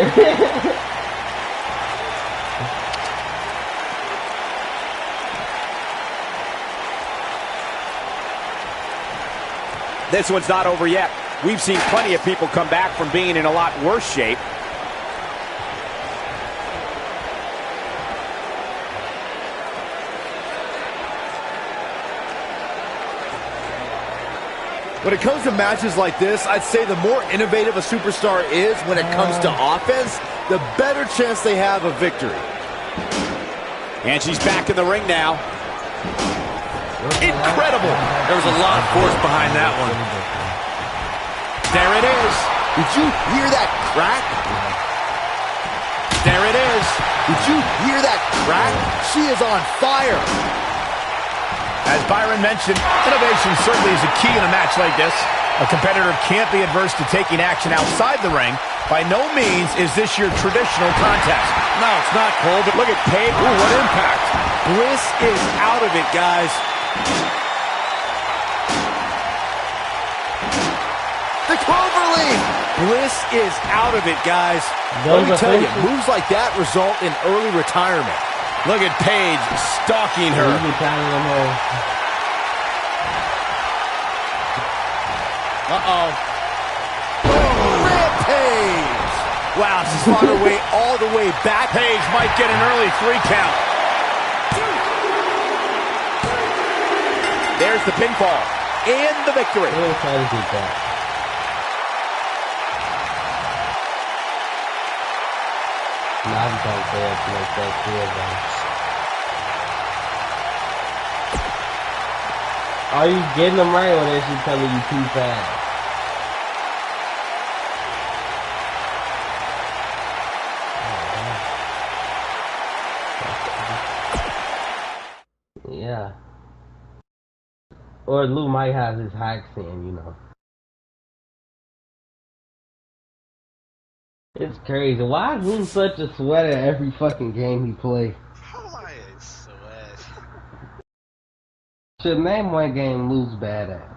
This one's not over yet. We've seen plenty of people come back from being in a lot worse shape. When it comes to matches like this, I'd say the more innovative a superstar is when it comes to offense, the better chance they have of victory. And she's back in the ring now. Incredible! There was a lot of force behind that one. There it is. Did you hear that crack? There it is. Did you hear that crack? She is on fire. As Byron mentioned, innovation certainly is a key in a match like this. A competitor can't be adverse to taking action outside the ring. By no means is this your traditional contest. No, it's not, Cole, but look at Paige. Ooh, what impact. Bliss is out of it, guys. The cloverleaf. Bliss is out of it, guys. Let me tell you, moves like that result in early retirement. Look at Paige stalking her. Uh-oh. Rampage! Wow, she's fought her way all the way back. Paige might get an early 3 count. There's the pinfall and the victory. Are you getting them right, or is she telling you too fast? Yeah. Or Lou might have his hacks in, you know. It's crazy. Why is Lou such a sweater every fucking game he plays? Why is sweat? Should name one game Lou's bad at.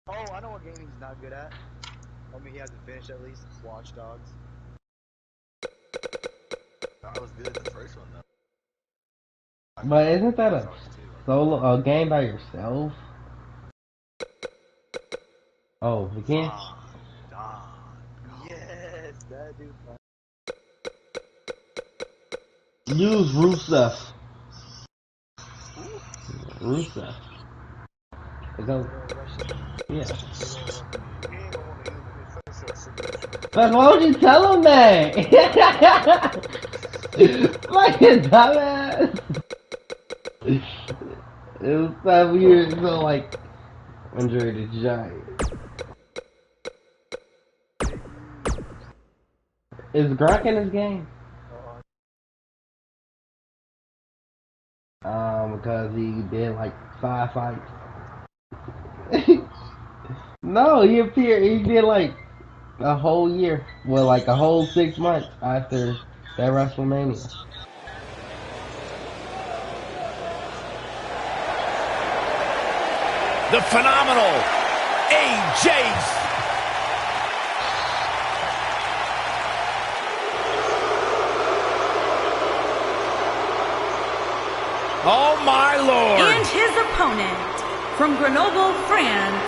Oh, I know what game he's not good at. I mean, he has to finish at least. Watch Dogs. I was good at the first one though. But isn't that a solo game by yourself? Oh, again? Yes, that dude. Use Rusev. Rusev. Go. Yeah. But why would you tell him that? Like a dumbass. It was so weird. So like Andre the Giant. Is Gronk in this game? Because he did like 5 fights. No, he appeared. He did like a whole year. Well, like a whole 6 months after that WrestleMania. The phenomenal AJ. Oh my Lord! And his opponent from Grenoble, France,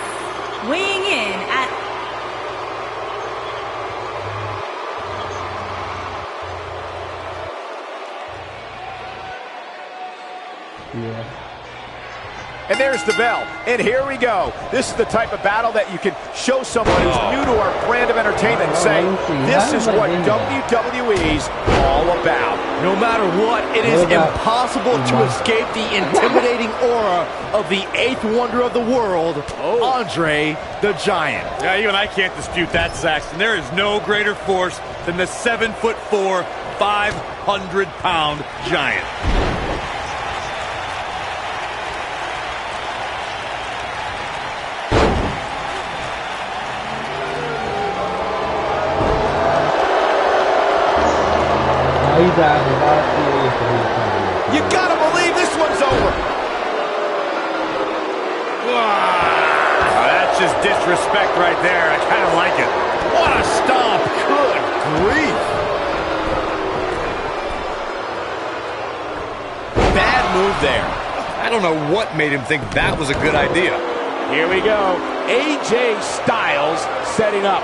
weighing in at Yeah. And there's the bell. And here we go. This is the type of battle that you can show someone who's new to our brand of entertainment and say, this is what WWE's all about. No matter what, it is impossible to escape the intimidating aura of the 8th wonder of the world, Andre the Giant. Yeah, even I can't dispute that, Saxton. There is no greater force than the 7'4", 500-pound Giant. You gotta believe this one's over. Wow, that's just disrespect right there. I kind of like it. What a stomp. Good grief. Bad move there. I don't know what made him think that was a good idea. Here we go. AJ Styles setting up.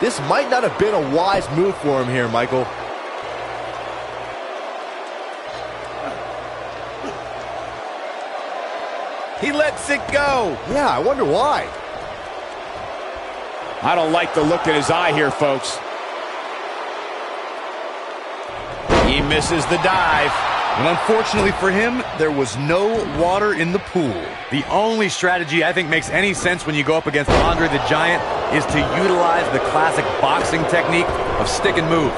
This might not have been a wise move for him here, Michael. He lets it go. Yeah, I wonder why. I don't like the look in his eye here, folks. He misses the dive. And unfortunately for him, there was no water in the pool. The only strategy I think makes any sense when you go up against Andre the Giant is to utilize the classic boxing technique of stick and move.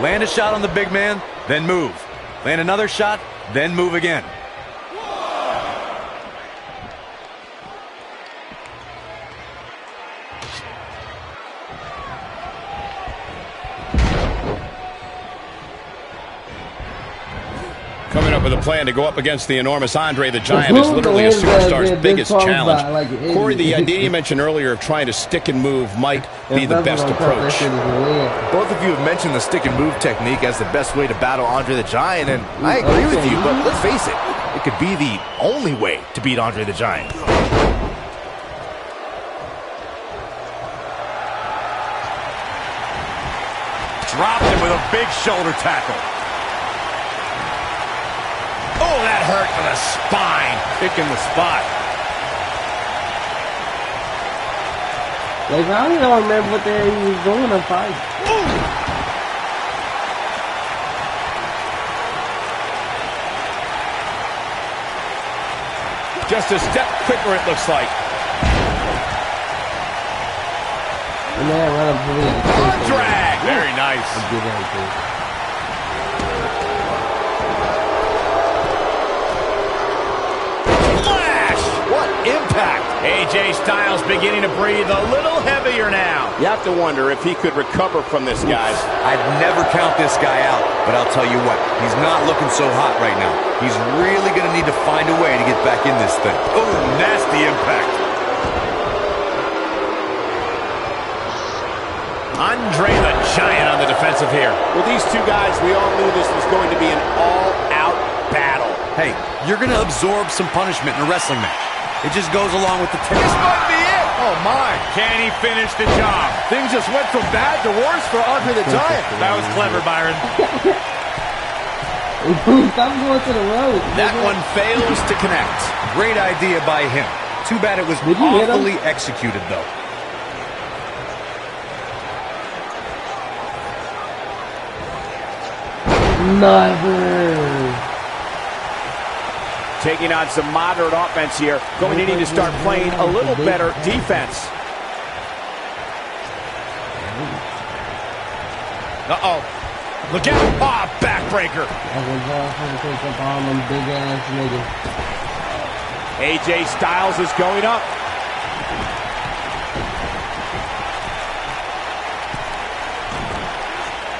Land a shot on the big man, then move. Land another shot, then move again. Coming up with a plan to go up against the enormous Andre the Giant is literally a superstar's biggest challenge. Corey, the idea you mentioned earlier of trying to stick and move might be the best approach. Both of you have mentioned the stick and move technique as the best way to battle Andre the Giant, and I agree with you, but let's face it, it could be the only way to beat Andre the Giant. Dropped him with a big shoulder tackle. Oh, that hurt to the spine. Picking the spot. Like, I don't remember what the hell he was doing in the fight. Just a step quicker, it looks like. And then run up to the Drag. Very nice. Impact. AJ Styles beginning to breathe a little heavier now. You have to wonder if he could recover from this, guys. I'd never count this guy out, but I'll tell you what, he's not looking so hot right now. He's really going to need to find a way to get back in this thing. Oh, nasty impact. Andre the Giant on the defensive here. With these two guys, we all knew this was going to be an all-out battle. Hey, you're going to absorb some punishment in a wrestling match. It just goes along with the territory. This might be it. Oh, my. Can he finish the job? Things just went from bad to worse for Andre the Giant. That was clever, Byron. Stop going to the road. That one fails to connect. Great idea by him. Too bad it was awfully executed, though. Never. Taking on some moderate offense here. Going to need to start playing a little better defense. Uh-oh. Look out. Ah, backbreaker. AJ Styles is going up.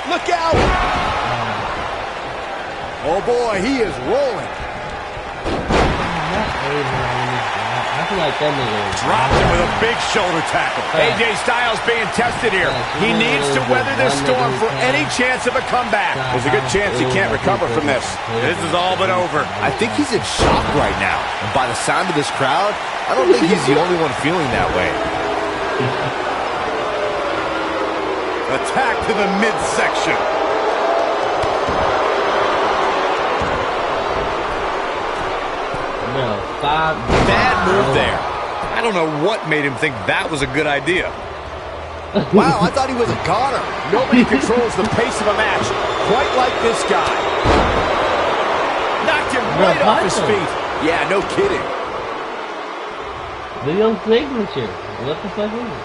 Look out. Oh, boy, he is rolling. I feel like that nigga dropped him with a big shoulder tackle. AJ Styles being tested here. He needs to weather this storm for any chance of a comeback. There's a good chance he can't recover from this. This is all but over. I think he's in shock right now. And by the sound of this crowd, I don't think he's the only one feeling that way. Attack to the midsection. Bad move there. I don't know what made him think that was a good idea. Wow, I thought he was a goner. Nobody controls the pace of a match quite like this guy. Knocked him right off his feet. Yeah, no kidding. Video signature. What the fuck is it?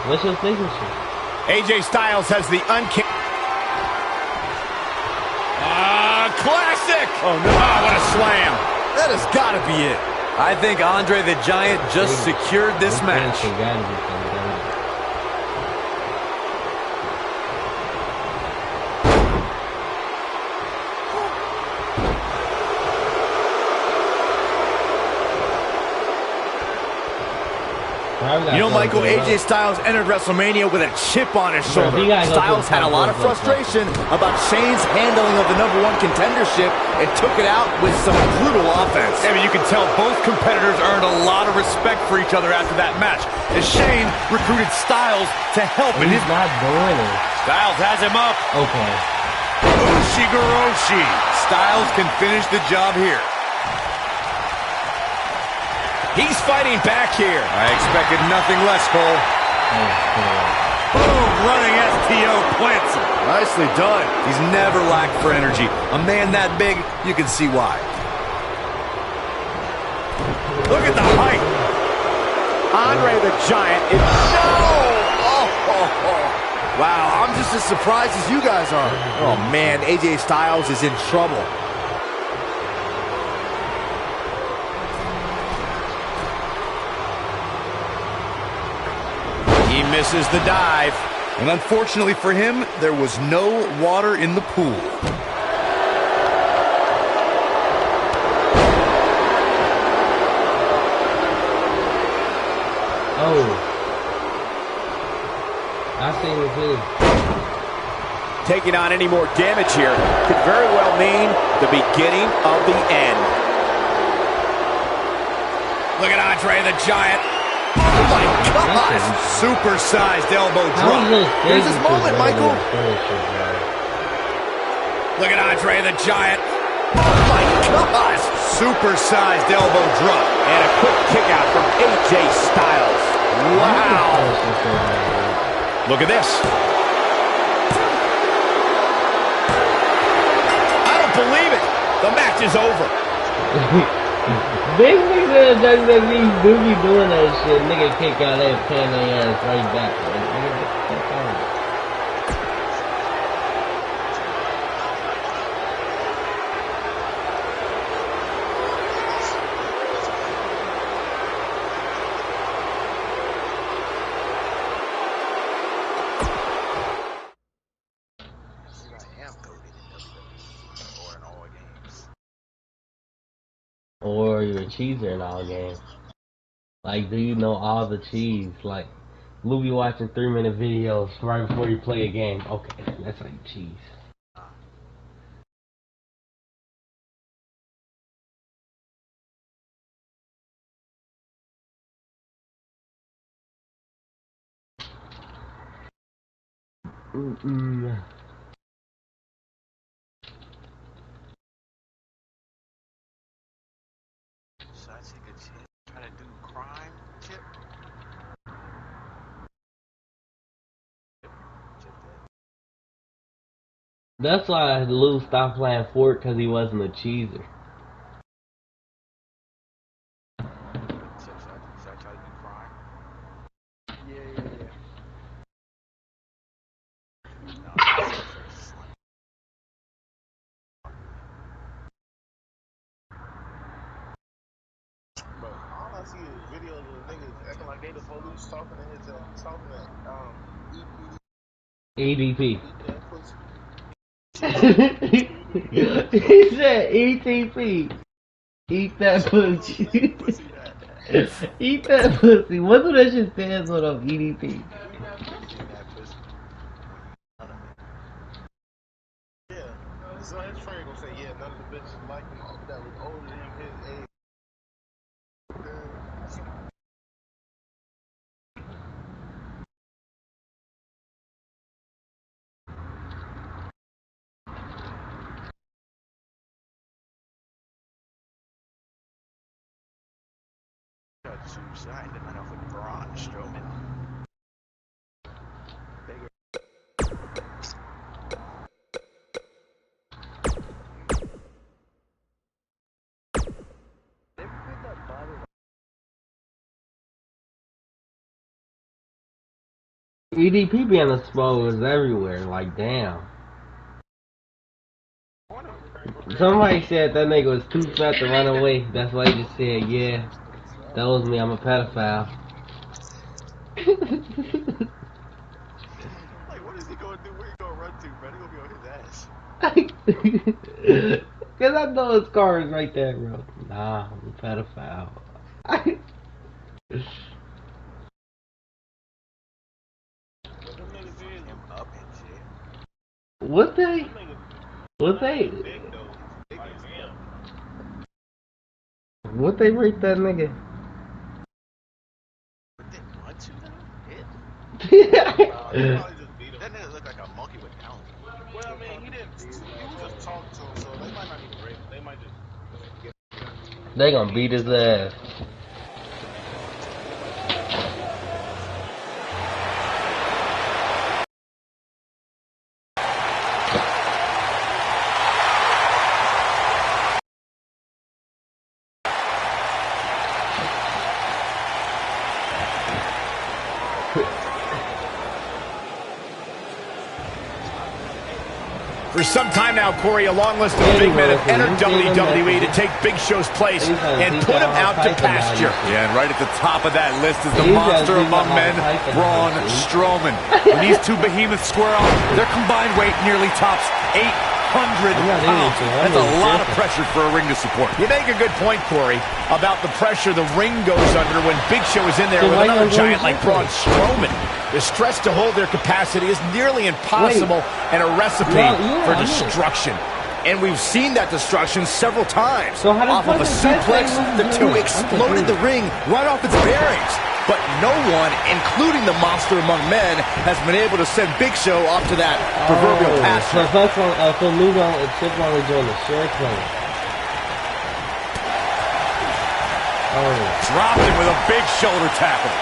What's your signature? AJ Styles has the classic! Oh, no. Oh, what a slam. That has got to be it. I think Andre the Giant just secured this match. You know, Michael, AJ Styles entered WrestleMania with a chip on his shoulder. Styles had a lot of frustration about Shane's handling of the #1 contendership and took it out with some brutal offense. I mean, you can tell both competitors earned a lot of respect for each other after that match, as Shane recruited Styles to help in his... not doing it. Styles has him up. Okay. Ushigoroshi. Styles can finish the job here. He's fighting back here. I expected nothing less, Cole. Boom, running STO plants him. Nicely done. He's never lacked for energy. A man that big, you can see why. Look at the height. Andre the Giant is... No! Oh. Wow, I'm just as surprised as you guys are. Oh, man, AJ Styles is in trouble. He misses the dive. And unfortunately for him, there was no water in the pool. Oh. I seen it too. Taking on any more damage here could very well mean the beginning of the end. Look at Andre the Giant. Oh my gosh! Supersized elbow drop. Here's his moment, Michael. Look at Andre the Giant. Oh my gosh! Supersized elbow drop. And a quick kick out from AJ Styles. Wow. Look at this. I don't believe it. The match is over. Big niggas in the WWE do be doing that shit. Nigga kick out that pin their ass right back. Nigga, get the fuck out. Or you're a cheeser in all games. Like, do you know all the cheese? Like, Louis watching 3-minute videos right before you play a game. Okay, that's how you cheese. Should I take a chance? Try to do crime, Chip? That's why Lou stopped playing Fort, because he wasn't a cheeser. Should I try to do crime? Yeah. Bro, all I see is videos of niggas acting like they the police talking to his talking to EDP. eat that pussy. He said ETP. Eat that pussy. Eat that pussy. What do that shit stands for though? EDP. Eating that pussy. Yeah. So his friend gonna say, yeah, none of the bitches like him that was older than his age. Suicide and went off with Braun Strowman. EDP being exposed everywhere, like damn. Somebody said that nigga was too fat to run away. That's why he just said, yeah, that was me, I'm a pedophile. Like, what is he gonna do? Where he gonna run to, bro? He gonna be on his ass. Cause I know his car is right there, bro. Nah, I'm a pedophile. What they? What they rate that nigga? That nigga look like a monkey with Down. Well, I mean, he just talked to him, so they might not even rate him. They might just They gonna beat his ass. For some time now, Corey, a long list of big men have entered WWE to take Big Show's place and put him out to pasture. Yeah, and right at the top of that list is the monster among men, Braun Strowman. When these two behemoths square off, their combined weight nearly tops 800 pounds. That's a lot of pressure for a ring to support. You make a good point, Corey, about the pressure the ring goes under when Big Show is in there with another giant like Braun Strowman. The stress to hold their capacity is nearly impossible and a recipe for destruction. And we've seen that destruction several times. Off of a suplex, the two exploded the ring right off its bearings. But no one, including the monster among men, has been able to send Big Show off to that proverbial pasture. So Lugo and Chip only doing the short play. Dropped him with a big shoulder tackle.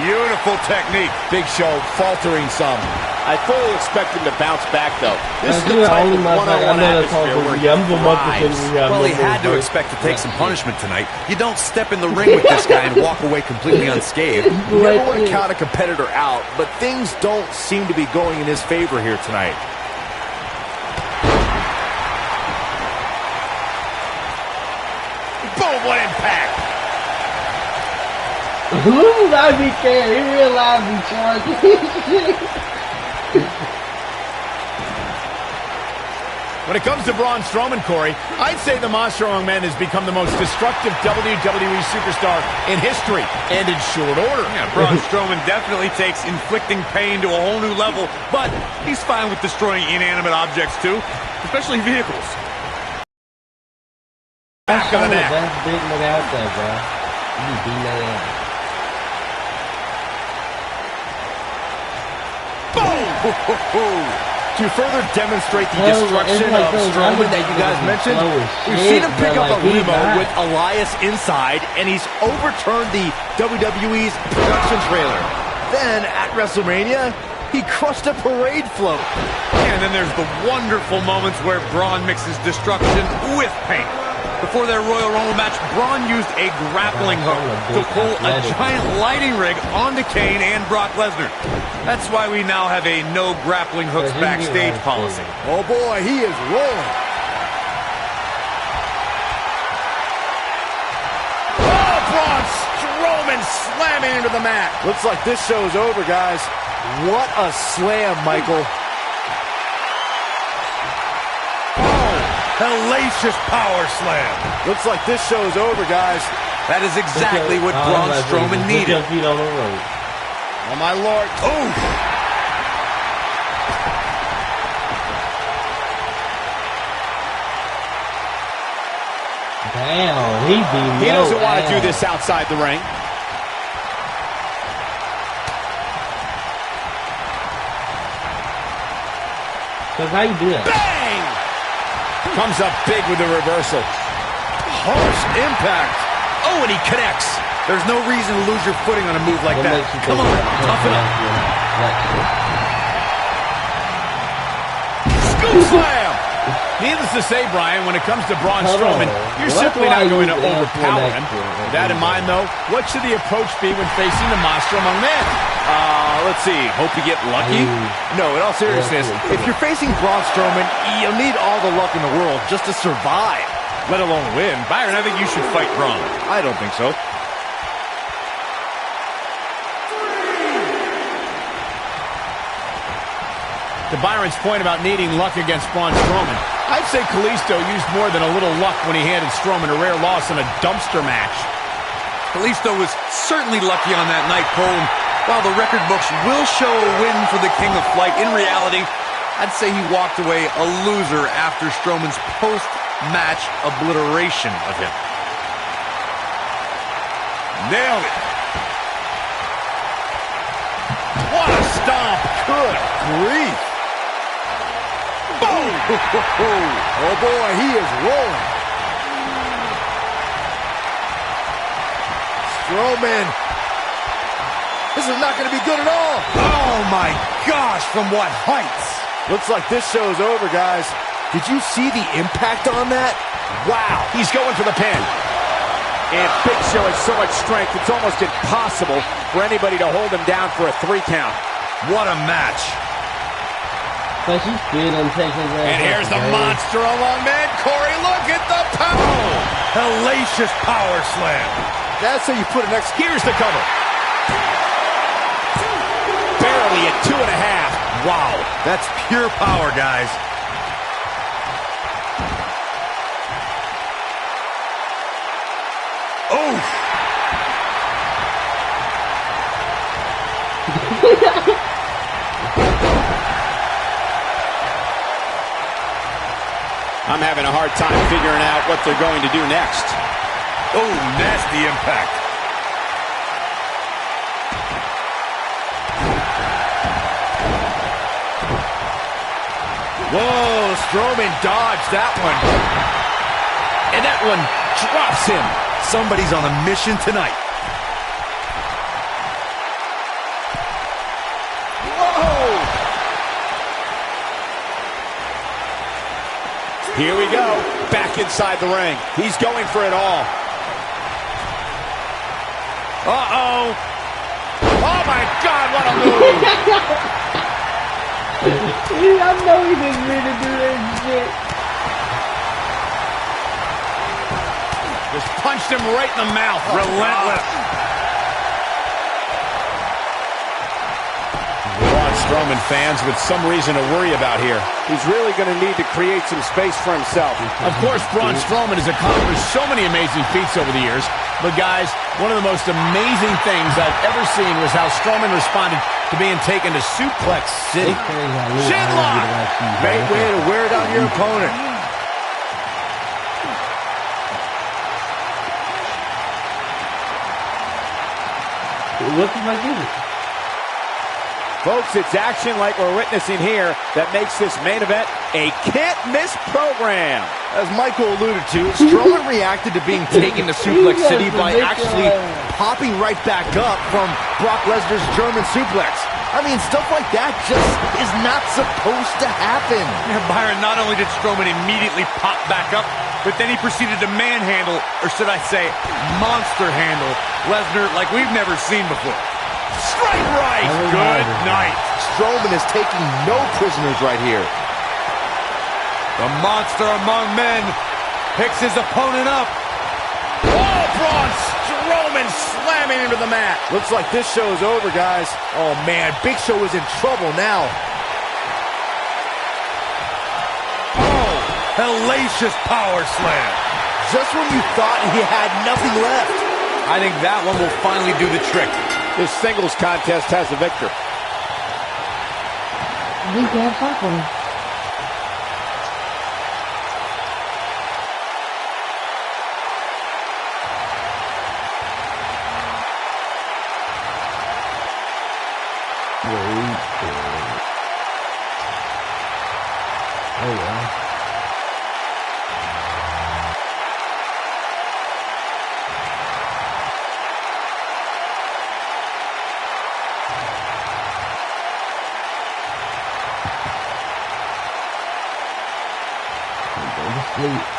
Beautiful technique. Big Show faltering some. I fully expect him to bounce back, though. This is the type of one-on-one atmosphere where he thrives. Well, he had to expect to take some punishment tonight. You don't step in the ring with this guy and walk away completely unscathed. You never want to count a competitor out, but things don't seem to be going in his favor here tonight. Boom, what impact! Ooh, that'd be fair. He realized he charged. When it comes to Braun Strowman, Corey, I'd say the Monster Among Men has become the most destructive WWE superstar in history, and in short order. Yeah, Braun Strowman definitely takes inflicting pain to a whole new level, but he's fine with destroying inanimate objects too, especially vehicles. Back of the neck. That's big one out there, bro. You beat that ass. To further demonstrate the destruction of Strowman that you guys mentioned, we've seen him pick up a limo with Elias inside, and he's overturned the WWE's production trailer. Then, at WrestleMania, he crushed a parade float. And then there's the wonderful moments where Braun mixes destruction with pain. Before their Royal Rumble match, Braun used a grappling hook to pull a giant lighting rig onto Kane and Brock Lesnar. That's why we now have a no grappling hooks backstage policy. Oh boy, he is rolling. Oh, Braun Strowman slamming into the mat. Looks like this show's over, guys. What a slam, Michael. Hellacious power slam. Looks like this show's over, guys. That is exactly what Braun Strowman needed. Oh, my Lord. Oh! Damn, he doesn't want to do this outside the ring. Because how you do that? Bang! Comes up big with the reversal. Harsh impact. Oh, and he connects. There's no reason to lose your footing on a move like that. Come on, toughen up. Scoop slam! Needless to say, Brian, when it comes to Braun Strowman, you're simply not going to overpower him. With that in mind, though, what should the approach be when facing the Monster Among Men? Let's see. Hope you get lucky? No, in all seriousness, if you're facing Braun Strowman, you'll need all the luck in the world just to survive, let alone win. Byron, I think you should fight Braun. I don't think so. To Byron's point about needing luck against Braun Strowman, I'd say Kalisto used more than a little luck when he handed Strowman a rare loss in a dumpster match. Kalisto was certainly lucky on that night, Cole. And while the record books will show a win for the King of Flight, in reality, I'd say he walked away a loser after Strowman's post-match obliteration of him. Nailed it. What a stomp. Good grief. Boom! Oh boy, he is rolling. Strowman. This is not going to be good at all. Oh my gosh, from what heights? Looks like this show's over, guys. Did you see the impact on that? Wow, he's going for the pin. And Big Show has so much strength, it's almost impossible for anybody to hold him down for a 3 count. What a match. But she still done take his ass. And here's the monster among men. Corey, look at the power. Hellacious power slam. That's how you put it next. Here's the cover. Barely at 2.5. Wow, that's pure power, guys. Oh! I'm having a hard time figuring out what they're going to do next. Oh, nasty impact. Whoa, Strowman dodged that one. And that one drops him. Somebody's on a mission tonight. Whoa! Here we go. Back inside the ring. He's going for it all. Uh-oh. Oh, my God, what a move. I know he didn't mean to do that shit. Just punched him right in the mouth. Relentless. Braun Strowman fans with some reason to worry about here. He's really going to need to create some space for himself. Of course, Braun Strowman has accomplished so many amazing feats over the years. But, guys, one of the most amazing things I've ever seen was how Strowman responded to being taken to Suplex City. Shinlock! Great way to wear down your opponent. What the fuck is it? Folks, it's action like we're witnessing here that makes this main event a can't-miss program. As Michael alluded to, Strowman reacted to being taken to Suplex City by actually popping right back up from Brock Lesnar's German suplex. I mean, stuff like that just is not supposed to happen. Yeah, Byron, not only did Strowman immediately pop back up, but then he proceeded to manhandle, or should I say, monster handle, Lesnar like we've never seen before. Straight right. Good night. Strowman is taking no prisoners right here. The monster among men picks his opponent up. Oh, Braun Strowman slamming into the mat. Looks like this show is over, guys. Oh, man, Big Show is in trouble now. Oh, hellacious power slam. Just when you thought he had nothing left. I think that one will finally do the trick. This singles contest has a victor. We can't fuck with him. Oh, yeah. Sleep.